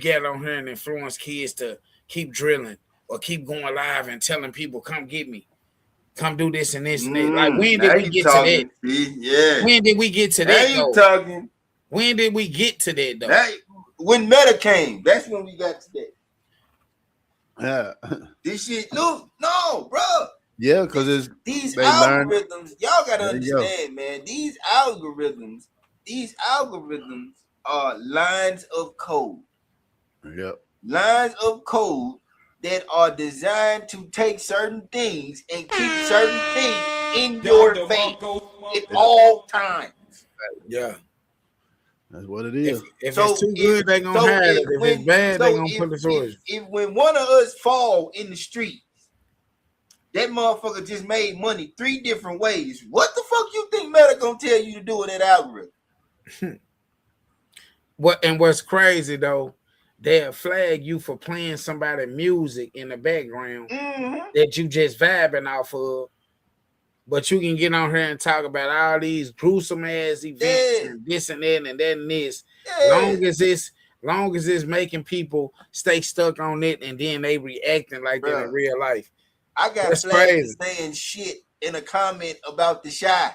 get on here and influence kids to keep drilling or keep going live and telling people, come get me. Come do this and this and that. Like, when did we get to that? Yeah. When did we get to that? You talking? When did we get to that though? When Meta came, that's when we got to that. Yeah. This shit, no, bro. Yeah, because these algorithms, y'all gotta understand, man. These algorithms are lines of code. Yep. Lines of code that are designed to take certain things and keep certain things in your face at all times. Yeah. That's what it is. If it's too good, they're going to have it. If it's bad, they're going to put it towards you. If when one of us fall in the street, that motherfucker just made money 3 different ways. What the fuck you think Meta going to tell you to do with that algorithm? What's crazy, though, they'll flag you for playing somebody's music in the background that you just vibing off of. But you can get on here and talk about all these gruesome ass events and this and that and that and this. Long as it's making people stay stuck on it and then they reacting like that in real life. I got flags saying shit in a comment about the Shy.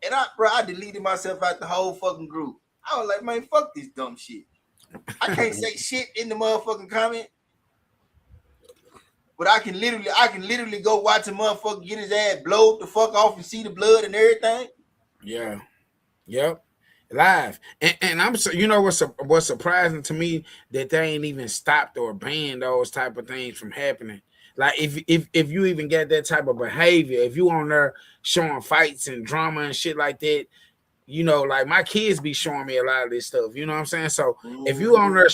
And I deleted myself out the whole fucking group. I was like, man, fuck this dumb shit. I can't say shit in the motherfucking comment. But I can literally go watch a motherfucker get his ass blowed the fuck off and see the blood and everything. Yeah. Yep. Live. And I'm so, you know what's surprising to me, that they ain't even stopped or banned those type of things from happening. Like if you even get that type of behavior, if you on there showing fights and drama and shit like that, you know, like my kids be showing me a lot of this stuff. You know what I'm saying? So if you on there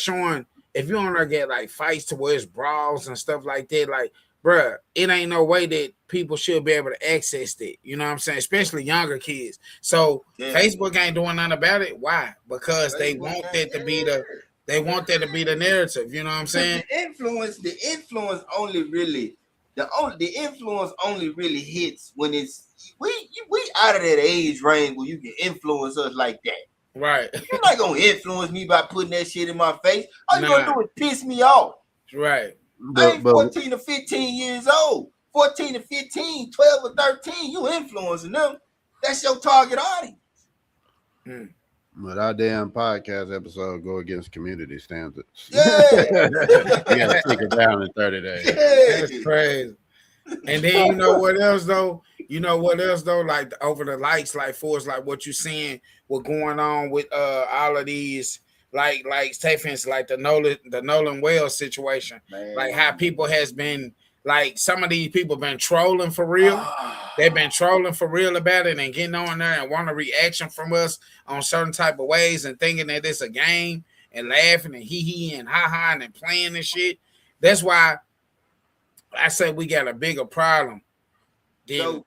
get like fights to where it's brawls and stuff like that, like, bruh, it ain't no way that people should be able to access that. You know what I'm saying? Especially younger kids. So Facebook ain't doing nothing about it. Why? Because they want that to be the narrative. You know what I'm saying? The influence only really hits when it's we out of that age range where you can influence us like that. Right. You're not gonna influence me by putting that shit in my face. All you're gonna do is piss me off. Right. I ain't 14 or 15 years old. 14 to 15, 12 or 13, you influencing them. That's your target audience. But our damn podcast episode go against community standards. Yeah. You gotta take it down in 30 days. Yeah. That's crazy. And then you know what else though? Like over the likes, like for us, like what you seeing, what going on with all of these, like say for instance, like the Nolan Wells situation, like how people has been, like some of these people been trolling for real. They've been trolling for real about it and getting on there and want a reaction from us on certain type of ways and thinking that it's a game and laughing and hee and ha and playing and shit. That's why I say we got a bigger problem. Then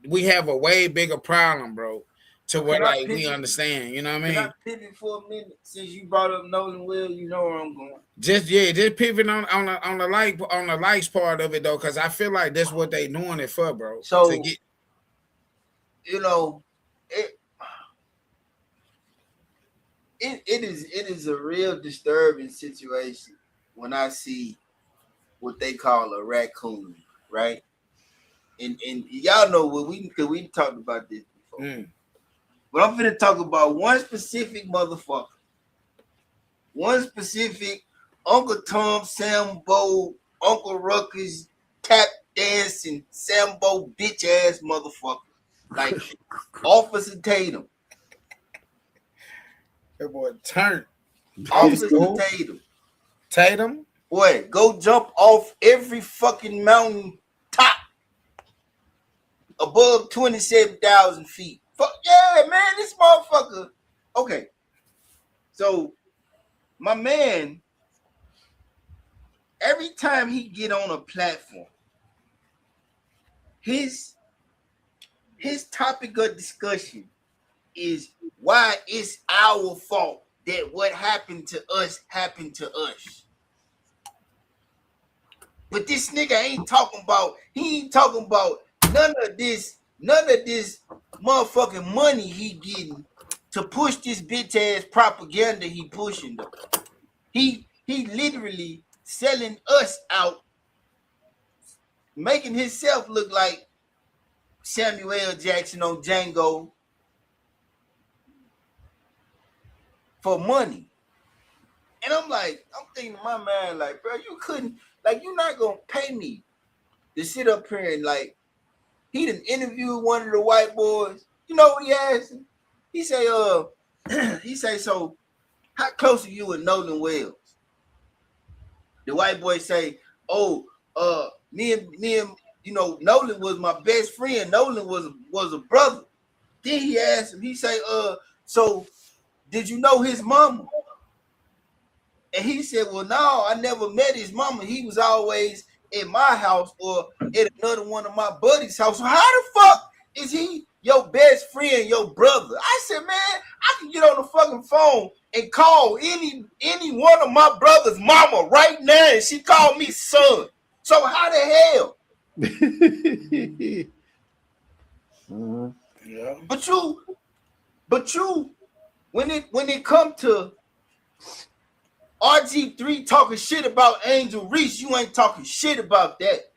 we have a way bigger problem, bro. To where like we understand, you know what I mean? Can I pivot for a minute since you brought up Nolan Will? You know where I'm going. Just pivot on the likes part of it though, because I feel like that's what they doing it for, bro. So you know, it is a real disturbing situation when I see what they call a raccoon, right? And y'all know what we talked about this before. But I'm finna talk about one specific motherfucker. One specific Uncle Tom, Sambo, Uncle Ruckus, tap dancing, Sambo bitch ass motherfucker. Like Officer Tatum. That boy turned. Officer Tatum. Tatum? Boy, go jump off every fucking mountain top above 27,000 feet. Fuck yeah, man, this motherfucker. Okay. So, my man, every time he get on a platform, his topic of discussion is why it's our fault that what happened to us happened to us. But this nigga ain't talking about none of this motherfucking money he getting to push this bitch ass propaganda he pushing though. He literally selling us out, making himself look like Samuel L. Jackson on Django for money. And I'm thinking to my man, like, bro, you couldn't, like, you're not gonna pay me to sit up here and like, he done interviewed one of the white boys. You know what he asked him? He say, so how close are you with Nolan Wells? The white boy say, me and you know, Nolan was my best friend. Nolan was a brother. Then he asked him, he say, so did you know his mama? And he said, well, no, I never met his mama. He was always at my house or at another one of my buddies' house. So how the fuck is he your best friend, your brother? I said, man, I can get on the fucking phone and call any one of my brother's mama right now, and she called me son. So how the hell? Yeah. But you, when it come to RG3 talking shit about Angel Reese, you ain't talking shit about that.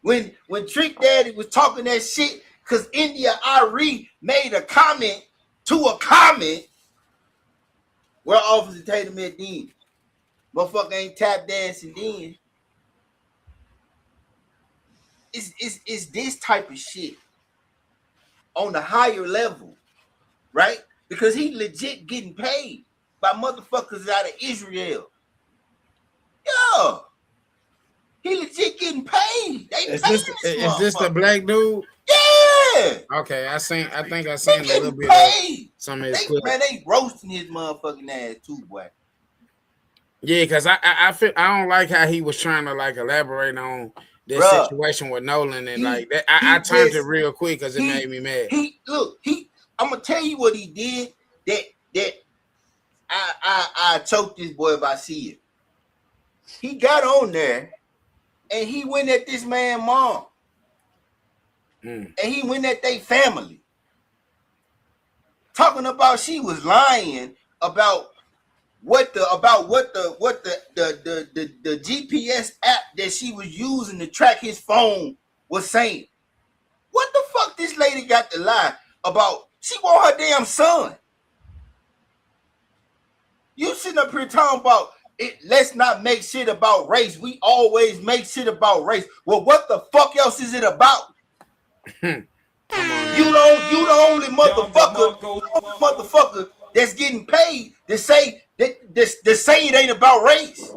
When Trick Daddy was talking that shit, because India Ari made a comment to a comment, where Officer Tatum at then? Motherfucker ain't tap dancing then. It's this type of shit on the higher level, right? Because he legit getting paid by motherfuckers out of Israel. Yeah. He legit getting paid. Is this the black dude? Yeah. Okay, I think I seen a little bit paid. of some of his clips. Man, they roasting his motherfucking ass too, boy. Yeah, because I feel I don't like how he was trying to like elaborate on this situation with Nolan and like that. I turned it real quick because it made me mad. I'm gonna tell you what he did. That I choke this boy if I see it. He got on there and he went at this man's mom. And he went at their family. Talking about she was lying about what the GPS app that she was using to track his phone was saying. What the fuck this lady got to lie about? She want her damn son. You sitting up here talking about it, let's not make shit about race. We always make shit about race. Well, what the fuck else is it about? You the only motherfucker that's getting paid to say that say it ain't about race.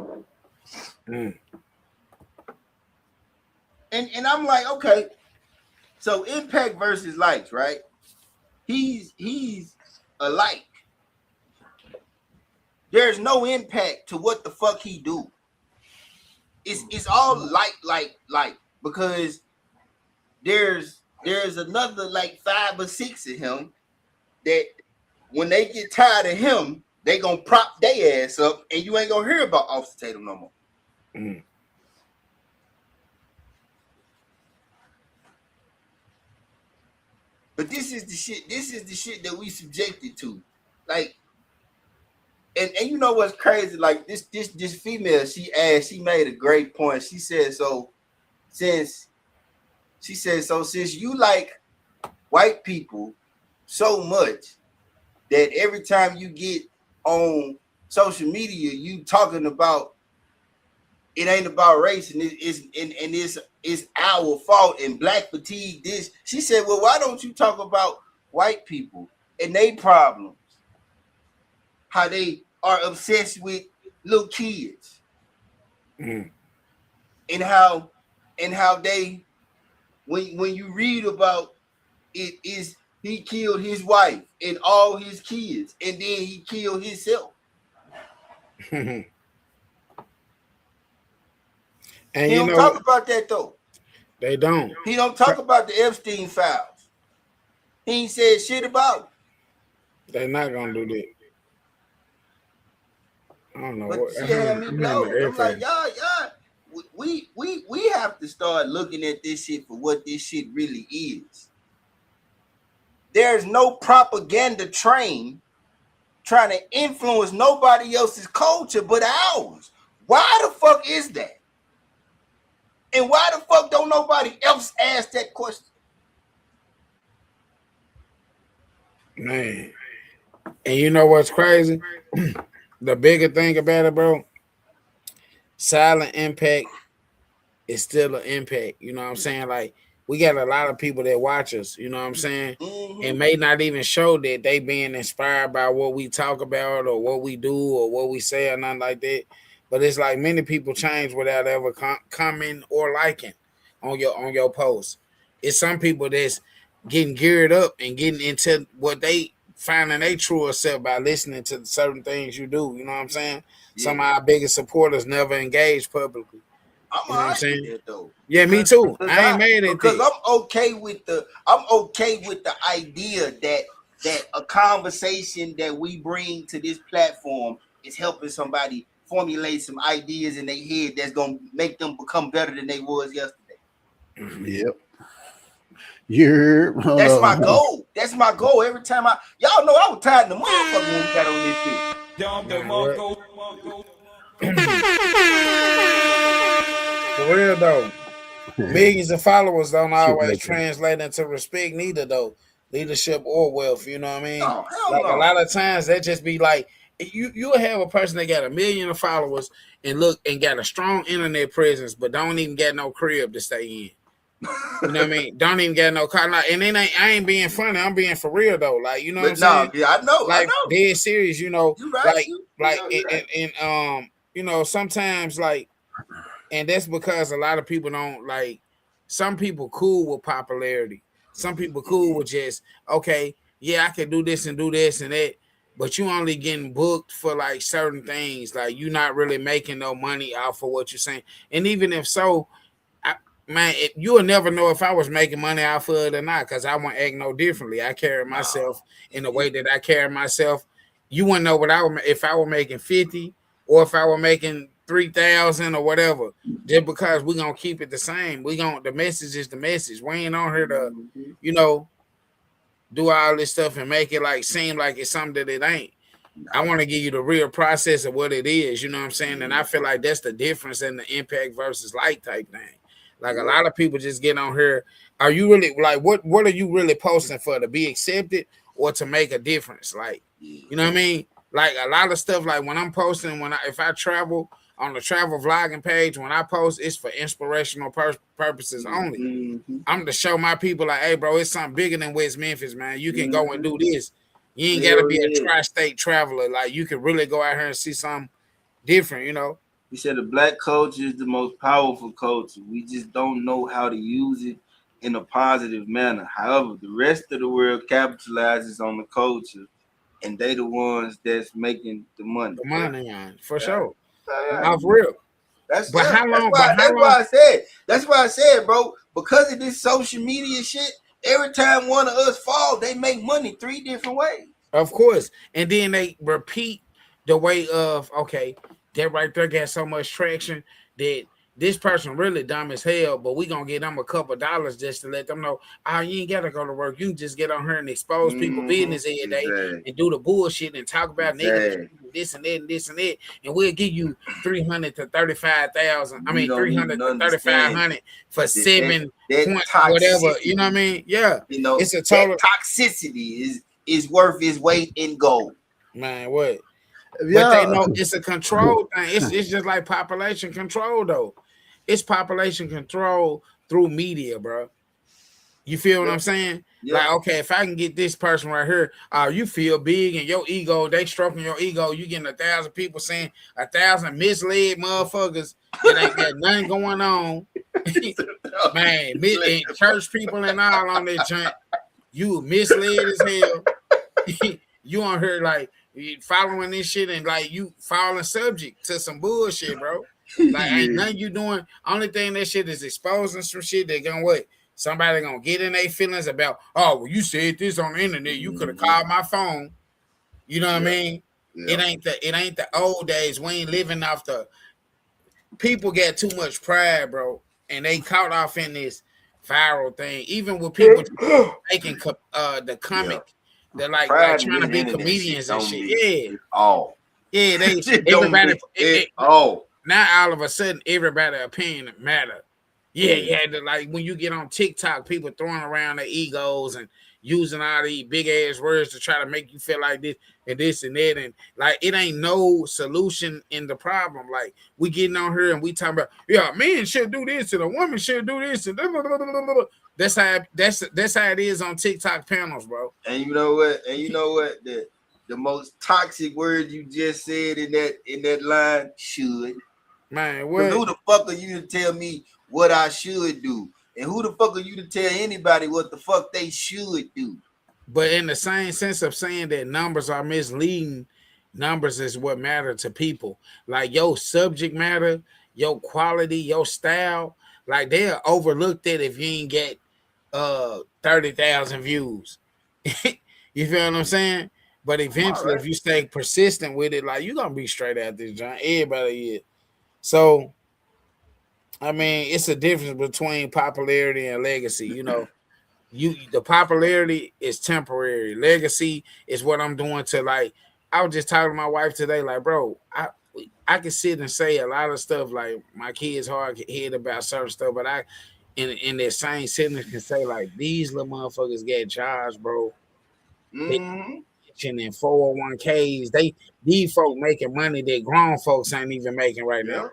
And I'm like, okay, so impact versus likes, right? He's a like. There's no impact to what the fuck he do. It's all like because there's another like 5 or 6 of him that when they get tired of him, they gonna prop their ass up and you ain't gonna hear about Officer Tatum no more. But this is the shit that we subjected to. Like, and you know what's crazy? Like this female, she made a great point. She said, since you like white people so much that every time you get on social media, you talking about it ain't about race, and it's our fault. And black fatigue. This, she said, well, why don't you talk about white people and their problems? How they are obsessed with little kids, and how they, when you read about it, is he killed his wife and all his kids, and then he killed himself. And he don't talk about that though. They don't. He don't talk about the Epstein files. He ain't said shit about it. They're not gonna do that. I don't know. But What, she had me blown. I'm like, y'all, we have to start looking at this shit for what this shit really is. There's no propaganda train trying to influence nobody else's culture but ours. Why the fuck is that? And why the fuck don't nobody else ask that question? Man. And you know what's crazy? The bigger thing about it, bro, silent impact is still an impact. You know what I'm saying? Like, we got a lot of people that watch us, you know what I'm saying? And may not even show that they being inspired by what we talk about or what we do or what we say or nothing like that. But it's like many people change without ever commenting or liking on your post. It's some people that's getting geared up and getting into what they finding their truer self by listening to certain things you do. You know what I'm saying? Yeah. Some of our biggest supporters never engage publicly. I'm all right with that though. Yeah, me too. I ain't mad at that. Because I'm okay with the idea that a conversation that we bring to this platform is helping somebody formulate some ideas in their head that's gonna make them become better than they was yesterday. Yep. That's my goal. That's my goal. Every time y'all know I was tired of the motherfucker when we got on this shit. For real though, millions of followers don't always translate into respect neither though, leadership or wealth. You know what I mean? No, a lot of times that just be like, you'll have a person that got 1 million of followers and got a strong internet presence, but don't even get no crib to stay in. You know what I mean? Don't even get no car. And then I ain't being funny. I'm being for real though. Like, you know what I'm saying? Yeah, I know. Like, dead serious. You know, right, you know, sometimes like, and that's because a lot of people don't like. Some people cool with popularity. Some people cool with just, okay, yeah, I can do this and do this and that. But you only getting booked for like certain things. Like, you're not really making no money off of what you're saying. And even if so, man, you will never know if I was making money off of it or not, because I won't act no differently. I carry myself in the way that I carry myself. You wouldn't know what if I were making 50 or if I were making 3,000 or whatever. Just because we're gonna keep it the same. The message is the message. We ain't on here to, you know, do all this stuff and make it like seem like it's something that it ain't. I want to give you the real process of what it is. You know what I'm saying? And I feel like that's the difference in the impact versus like type thing. Like, a lot of people just get on here. Are you really like what are you really posting for? To be accepted or to make a difference? Like, you know what I mean? Like, a lot of stuff, like when I'm posting, if I travel on the travel vlogging page, when I post, it's for inspirational purposes only. I'm to show my people like, hey bro, it's something bigger than West Memphis, man. You can go and do this. You ain't gotta be a tri-state traveler. Like, you can really go out here and see something different, you know. He said the black culture is the most powerful culture. We just don't know how to use it in a positive manner. However, the rest of the world capitalizes on the culture, and they the ones that's making the money. The money, for sure. Off real. That's why I said, bro, because of this social media shit, every time one of us fall, they make money 3 different ways. Of course. And then they repeat the way of, okay, that right there got so much traction that this person really dumb as hell, but we gonna get them a couple dollars just to let them know, you ain't gotta go to work. You can just get on here and expose people business every day and do the bullshit and talk about niggas, this and that and this and that, and we'll give you 300 to 35,000. I mean 300 to 3,500 for 7 points, whatever. You know what I mean? Yeah, you know, it's a total toxicity is worth its weight in gold. Man, what? But they know it's a control thing. It's just like population control, though. It's population control through media, bro. You feel what I'm saying? Like, okay, if I can get this person right here, you feel big and your ego, they stroking your ego. You getting 1,000 people saying 1,000 misled motherfuckers that ain't got nothing going on. Man, and church people and all on that joint. You misled as hell. You on her like following this shit and like you falling subject to some bullshit, bro. Like ain't nothing you doing. Only thing that shit is exposing some shit that gonna what? Somebody gonna get in their feelings about, oh, well, you said this on the internet. You could have called my phone. You know what I mean? Yeah. It ain't the old days. We ain't living off the people get too much pride, bro. And they caught off in this viral thing. Even with people making the comic, they're like trying to be comedians and shit. Yeah, they everybody now all of a sudden everybody's opinion matter. Yeah, like when you get on TikTok, people throwing around their egos and using all these big ass words to try to make you feel like this and that, and like it ain't no solution in the problem. Like we getting on here and we talking about, yeah, men should do this and a woman should do this and blah, blah, blah, blah, blah. That's how it is on TikTok panels, bro. And you know what? The most toxic word you just said in that line, should. Man, what? Who the fuck are you to tell me what I should do? And who the fuck are you to tell anybody what the fuck they should do? But in the same sense of saying that numbers are misleading, numbers is what matter to people. Like your subject matter, your quality, your style, like they'll overlook that if you ain't get 30,000 views. You feel what I'm saying? But eventually, if you stay persistent with it, like you're gonna be straight at this, John. Everybody is. So I mean, it's a difference between popularity and legacy. You know, the popularity is temporary. Legacy is what I'm doing to like. I was just talking to my wife today, like, bro, I can sit and say a lot of stuff like my kids hard head about certain stuff, but I in that same sentence can say like these little motherfuckers get jobs, bro. Mm-hmm. In 401ks, these folk making money that grown folks ain't even making right now.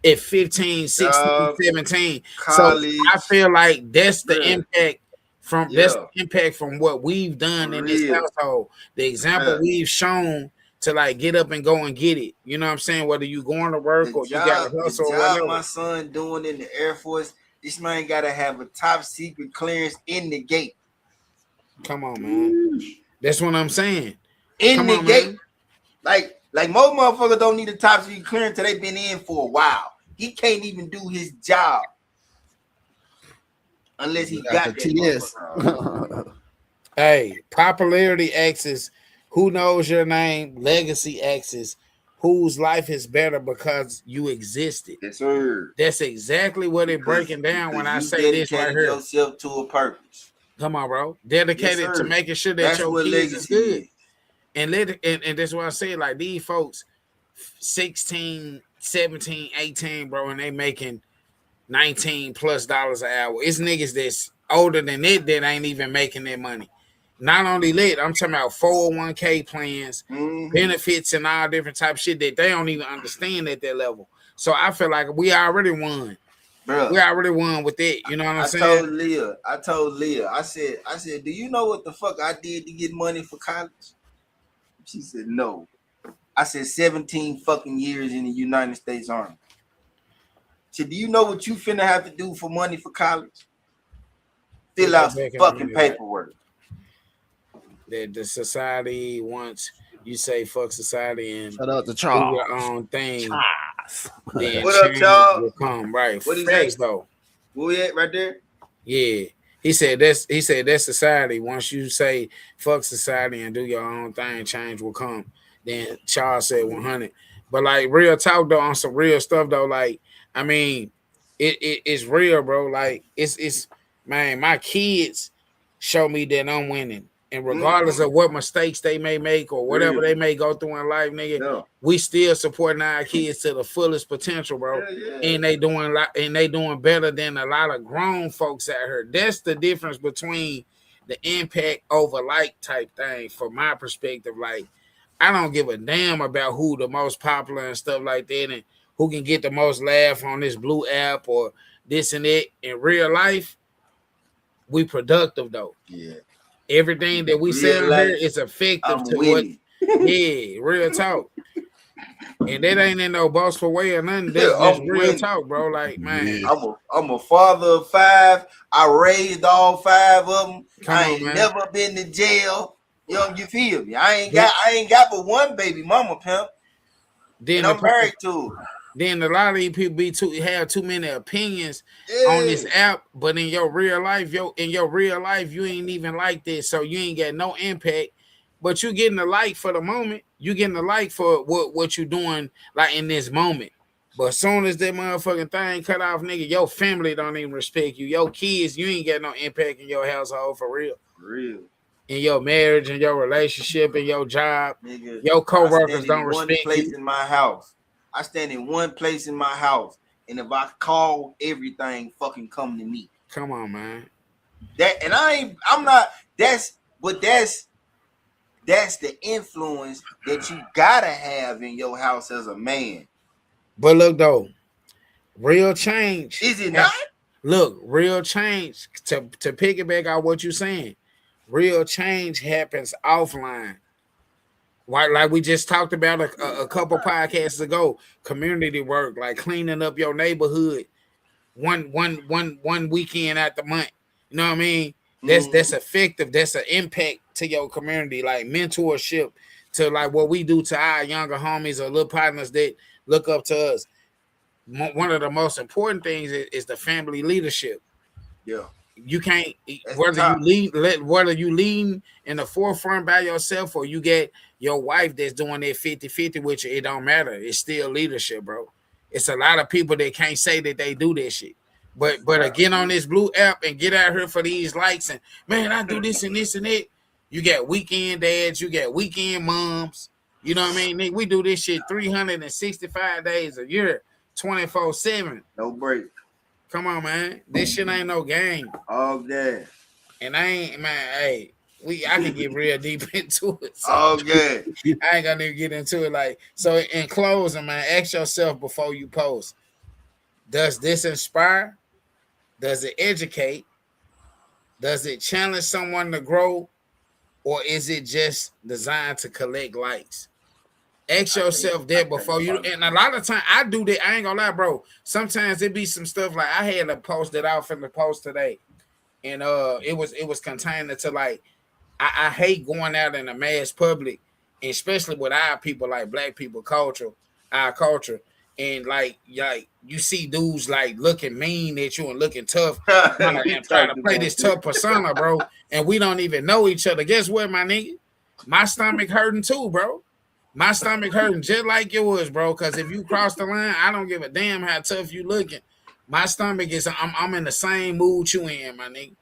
At 15, 16, 17. College. So I feel like that's the impact from what we've done in this household. The example we've shown to like get up and go and get it. You know what I'm saying? Whether you going to work or you got to hustle or whatever. My son doing in the Air Force, this man gotta have a top secret clearance in the gate. Come on, man. That's what I'm saying. In the gate. Man. Like most motherfuckers don't need a top secret clearance till they've been in for a while. He can't even do his job unless he got the TS. Hey, popularity axis, who knows your name? Legacy axis, whose life is better because you existed. Yes, sir. That's exactly what it's breaking down when I say this right here. Yourself to a purpose. Come on, bro. Dedicated to making sure that your kids is good. And that's why I say, like, these folks 16, 17, 18, bro, and they making $19+ an hour. It's niggas that's older than that ain't even making that money. Not only that, I'm talking about 401k plans, benefits, and all different type of shit that they don't even understand at that level. So I feel like we already won. Bro, we already won with that. You know what I'm saying? I told Leah, I said, do you know what the fuck I did to get money for college? She said, no. I said 17 fucking years in the United States Army. She said, do you know what you finna have to do for money for college? Fill out some fucking paperwork. That the society wants you say fuck society and shout out to do Charles. your own thing. Then what up, Chubb? Will come right. What is Facts, that? though? Where we at right there? Yeah. He said that society, once you say fuck society and do your own thing, change will come. Then Charles said 100. But like real talk though, on some real stuff though, like I mean, it's real, bro. Like it's man, my kids show me that I'm winning. And regardless of what mistakes they may make or whatever they may go through in life, nigga, we still supporting our kids to the fullest potential, bro. And they doing better than a lot of grown folks out here. That's the difference between the impact over like type thing. From my perspective, like I don't give a damn about who the most popular and stuff like that, and who can get the most laugh on this blue app or this and that. In real life, we productive though. Yeah. Everything that we say on here is effective to what. Yeah, real talk. And that ain't in no boastful way or nothing. That's just real talk, bro. Like, man, I'm a father of 5. I raised all 5 of them. I ain't never been to jail. You feel me? I ain't got but one baby mama, pimp. Then and I'm married to her. Then a lot of these people have too many opinions on this app, but in your real life, you ain't even like this, so you ain't got no impact. But you getting the like for the moment. You getting the like for what you doing like in this moment. But as soon as that motherfucking thing cut off, nigga, your family don't even respect you. Your kids, you ain't got no impact in your household for real. For real. In your marriage, in your relationship, in your job, nigga, your coworkers don't respect you. In my house. I stand in one place in my house, and if I call, everything fucking come to me. Come on, man. That's the influence that you gotta have in your house as a man. But look though, real change. Is it not? Look, real change, to piggyback on what you're saying, real change happens offline. Like we just talked about a couple podcasts ago, community work, like cleaning up your neighborhood one weekend out the month. You know what I mean? That's effective. That's an impact to your community, like mentorship to like what we do to our younger homies or little partners that look up to us. One of the most important things is the family leadership. Yeah. You can't whether you lean in the forefront by yourself or you get your wife that's doing that 50-50 with you, it don't matter. It's still leadership, bro. It's a lot of people that can't say that they do that shit. But get on this blue app and get out here for these likes and man, I do this and this and that. You got weekend dads, you got weekend moms. You know what I mean? We do this shit 365 days a year, 24/7. No break. Come on, man. This shit ain't no game. All day. And I ain't, man, hey, I can get real deep into it. So all good. I ain't gonna even get into it. Like, so in closing, man, ask yourself before you post. Does this inspire? Does it educate? Does it challenge someone to grow? Or is it just designed to collect likes? Ask yourself that before you. And a lot of time I do that. I ain't gonna lie, bro. Sometimes it be some stuff like I had to post it out from the post today, and it was contained to like I hate going out in the mass public, especially with our people like black people our culture, and like you see dudes like looking mean at you and looking tough, trying to play this tough persona, bro. And we don't even know each other. Guess what, my nigga? My stomach hurting too, bro. My stomach hurting just like yours, bro. Because if you cross the line, I don't give a damn how tough you looking. My stomach is, I'm in the same mood you in, my nigga.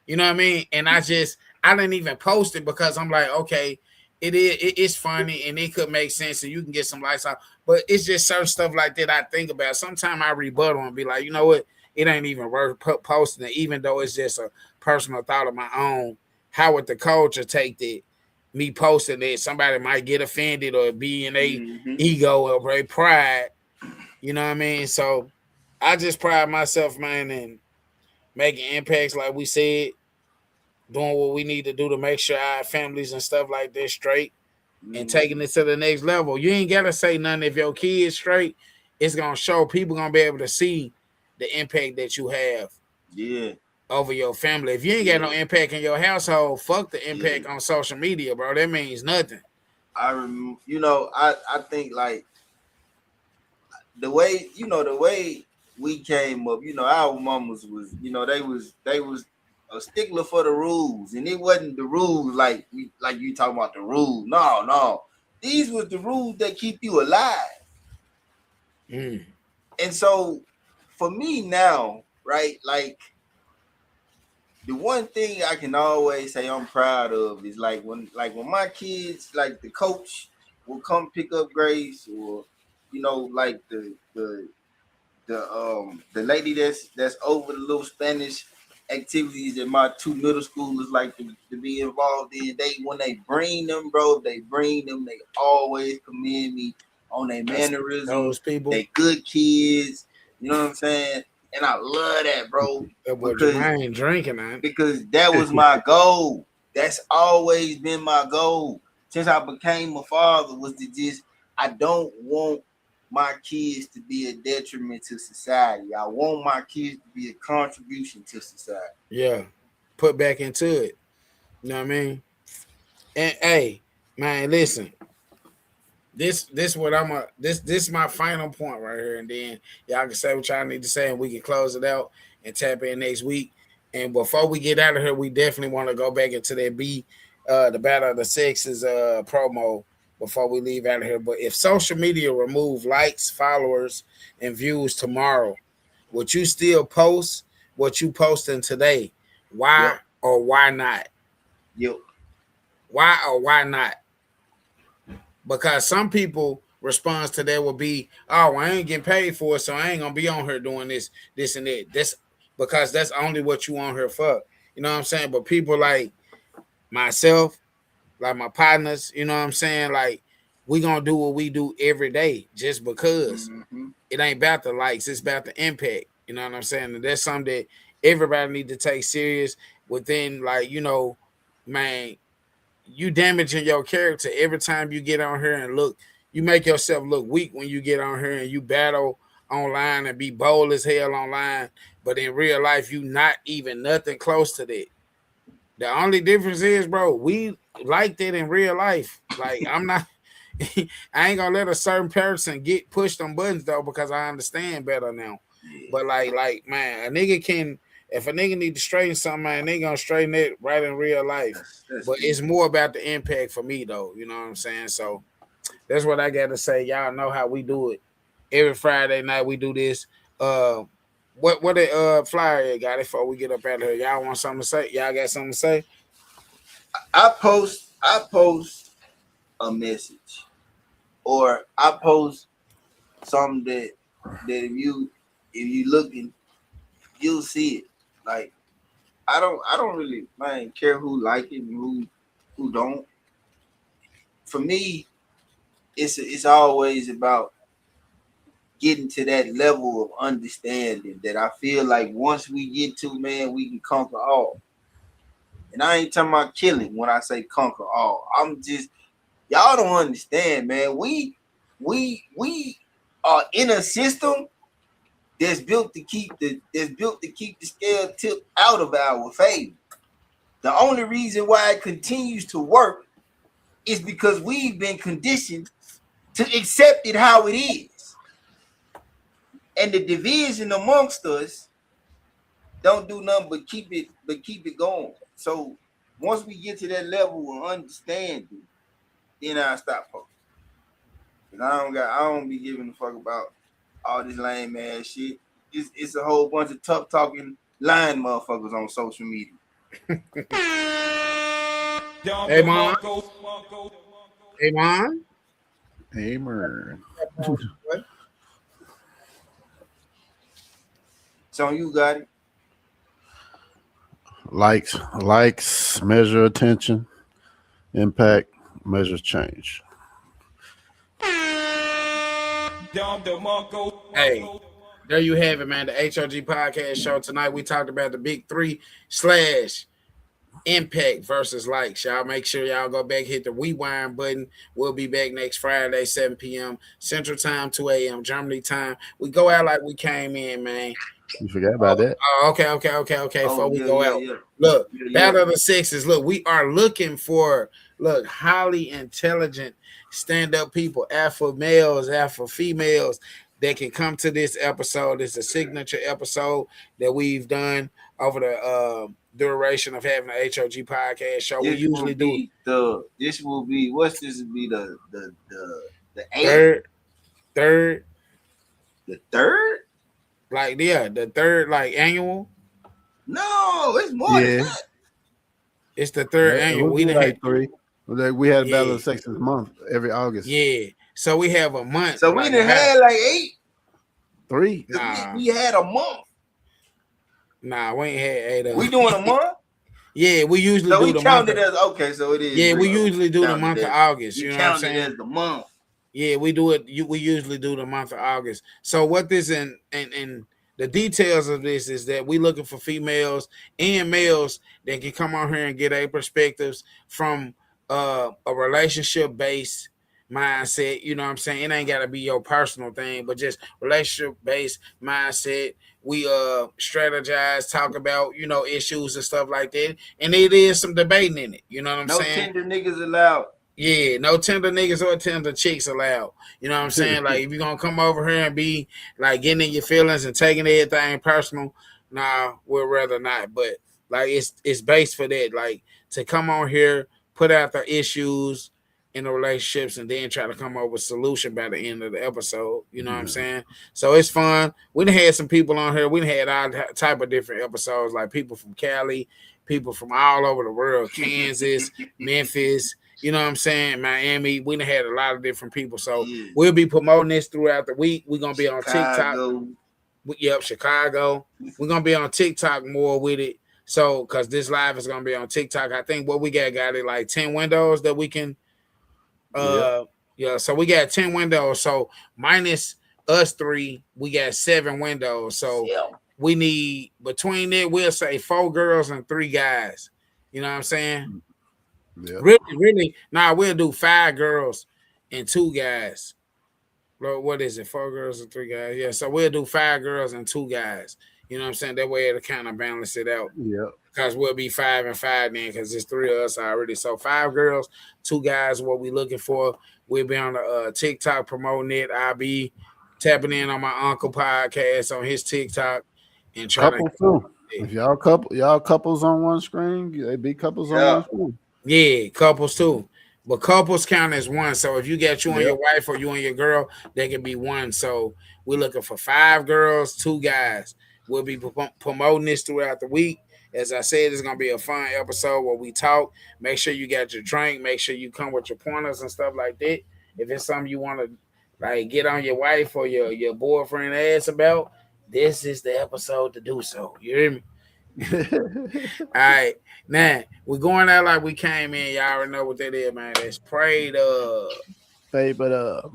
You know what I mean? And I didn't even post it because I'm like, okay, it's funny and it could make sense and you can get some likes out. But it's just certain stuff like that I think about. Sometimes I rebuttal and be like, you know what? It ain't even worth posting it, even though it's just a personal thought of my own. How would the culture take that? Me posting it, somebody might get offended or be in a ego or a pride. You know what I mean? So I just pride myself, man, in making impacts like we said, doing what we need to do to make sure our families and stuff like that straight and taking it to the next level. You ain't got to say nothing. If your kid's straight, it's going to show. People going to be able to see the impact that you have. Yeah. Over your family. If you ain't got no impact in your household, fuck the impact on social media, bro. That means nothing. I think like the way we came up, our mamas was, they was a stickler for the rules, and it wasn't the rules like you talking about the rules. No. These was the rules that keep you alive. And so for me now, right, like the one thing I can always say I'm proud of is like when my kids, like the coach will come pick up Grace, or like the lady that's over the little Spanish activities that my 2 middle schoolers like to be involved in. When they bring them, bro, they always commend me on their mannerisms. Those people, they good kids. You know what I'm saying? And I love that, bro. Jermaine drinking, man. Because that was my goal. That's always been my goal since I became a father. Was to I don't want my kids to be a detriment to society. I want my kids to be a contribution to society. Yeah, put back into it. You know what I mean? And hey, man, listen. This what this is my final point right here, and then y'all can say what y'all need to say, and we can close it out and tap in next week. And before we get out of here, we definitely want to go back into that the Battle of the Sexes promo before we leave out of here. But if social media remove likes, followers, and views tomorrow, would you still post what you posting today? Why or why not? Yep. Why or why not? Because some people response to that will be, oh, I ain't getting paid for it, so I ain't gonna be on here doing this, and that. That's because that's only what you on here for. You know what I'm saying? But people like myself, like my partners, you know what I'm saying? Like, we gonna do what we do every day just because. It ain't about the likes, it's about the impact. You know what I'm saying? And that's something that everybody need to take serious within, like, you know, man, you damaging your character every time you get on here and look. You make yourself look weak when you get on here and you battle online and be bold as hell online, but in real life, you not even nothing close to that. The only difference is, bro, we like that in real life. Like, I'm not, I ain't gonna let a certain person get pushed on buttons though, because I understand better now. But like, man, a nigga can. If a nigga need to straighten something, man, they gonna straighten it right in real life. But it's more about the impact for me, though. You know what I'm saying? So that's what I got to say. Y'all know how we do it. Every Friday night we do this. What the flyer got it before we get up out of here? Y'all want something to say? Y'all got something to say? I post a message, or I post something that if you looking, you'll see it. Like, I don't really, man, care who like it and who don't. For me, it's always about getting to that level of understanding that I feel like once we get to, man, we can conquer all. And I ain't talking about killing when I say conquer all. I'm just, y'all don't understand, man. We are in a system that's built to keep the scale tipped out of our favor. The only reason why it continues to work is because we've been conditioned to accept it how it is. And the division amongst us don't do nothing but keep it going. So once we get to that level of understanding, then I'll stop posting. And I don't be giving a fuck about all this lame ass shit. It's a whole bunch of tough talking lying motherfuckers on social media. Hey, Mom. Hey, Mom. Hey, man. So you got it. Likes measure attention, impact measures change. Hey, there you have it, man. The H.O.G Podcast show tonight. We talked about the big 3 / impact versus likes. Y'all make sure y'all go back, hit the rewind button. We'll be back next Friday, 7 p.m. Central Time, 2 a.m. Germany time. We go out like we came in, man. You forgot about that. Oh, okay. Before we go out, look, Battle of the Sexes. Look, we are looking for highly intelligent stand-up people, alpha males, alpha females that can come to this episode. It's a signature episode that we've done over the duration of having the H.O.G Podcast show. This we usually do this will be the eighth? Third. The third? Like, yeah, the third, like, annual. No, it's more than that. It's the third annual. We had 3. We had a Battle of the Sexes month every August. Yeah. So we have a month. So we done had like 8. 3. We had a month. Nah, we ain't had 8 We doing a month? Yeah, we usually do the month. Okay, so it is. Yeah, we usually do the month of August. You know what I'm saying? As the month. Yeah, we do it. We usually do the month of August. So what this and the details of this is that we looking for females and males that can come on here and get their perspectives from a relationship based mindset. You know what I'm saying? It ain't got to be your personal thing, but just relationship based mindset. We strategize, talk about, you know, issues and stuff like that. And it is some debating in it. You know what I'm saying? No tender niggas allowed. Yeah, no tender niggas or tender chicks allowed. You know what I'm saying? Like, if you're going to come over here and be, like, getting in your feelings and taking everything personal, nah, we'd rather not. But, like, it's based for that. Like, to come on here, put out the issues in the relationships, and then try to come up with a solution by the end of the episode. You know what I'm saying? So it's fun. We done had some people on here. We done had all type of different episodes, like people from Cali, people from all over the world, Kansas, Memphis, you know what I'm saying, Miami. We done had a lot of different people. So we'll be promoting this throughout the week. We're going to be on TikTok. Yep, Chicago. We're going to be on TikTok more with it. So, because this live is going to be on TikTok. I think what we got it like 10 windows that we can so we got 10 windows. So minus us 3, we got 7 windows. So we need, between it, we'll say 4 girls and 3 guys. You know what I'm saying? Yeah. Really, we'll do 5 girls and 2 guys. What is it? 4 girls and 3 guys. Yeah, so we'll do 5 girls and 2 guys. You know what I'm saying? That way it'll kind of balance it out. Yeah. Because we'll be 5 and 5 then, because there's 3 of us already. So 5 girls, 2 guys, what we looking for. We'll be on the TikTok promoting it. I'll be tapping in on my uncle podcast on his TikTok and trying couple too. If y'all couples on one screen, they be couples on one screen. Yeah, couples too. But couples count as one. So if you got you and your wife or you and your girl, they can be one. So we're looking for 5 girls, 2 guys. We'll be promoting this throughout the week. As I said, it's going to be a fun episode where we talk. Make sure you got your drink. Make sure you come with your pointers and stuff like that. If it's something you want to like get on your wife or your boyfriend ass about, this is the episode to do so. You hear me? All right. Now, we're going out like we came in. Y'all already know what that is, man. That's prayed up. Favorite up.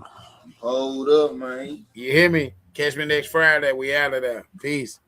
Hold up, man. You hear me? Catch me next Friday. We out of there. Peace.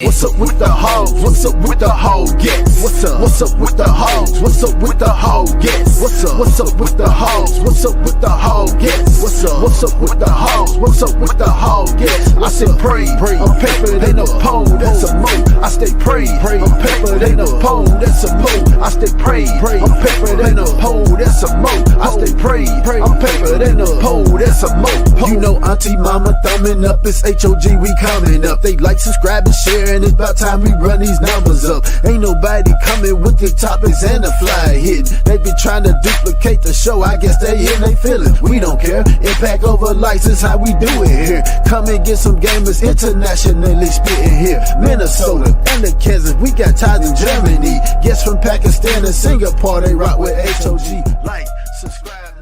What's up with the hoes? What's up with the hoe gets? What's up with the hoes? What's up with the hoe gets? What's up with the hoes? What's up with the hoe gets? What's up with the hoes? What's up with the hoe gets? I say pray, I'm pepper, they no pole, that's a mo. I stay pray, I'm pepper, they no pole, that's a mo. I stay pray, I'm pepper, they no pole, that's a mo. I stay pray, I'm pepper, they no pole, that's a mo. You know auntie mama thumbing up, it's H.O.G, we coming up. They like, subscribe, and share. And it's about time we run these numbers up. Ain't nobody coming with the topics and the fly hit. They be trying to duplicate the show. I guess they in they feeling. We don't care. Impact over likes is how we do it here. Come and get some gamers internationally spitting here. Minnesota and the Kansas. We got ties in Germany. Guests from Pakistan and Singapore. They rock with H.O.G. Like, subscribe.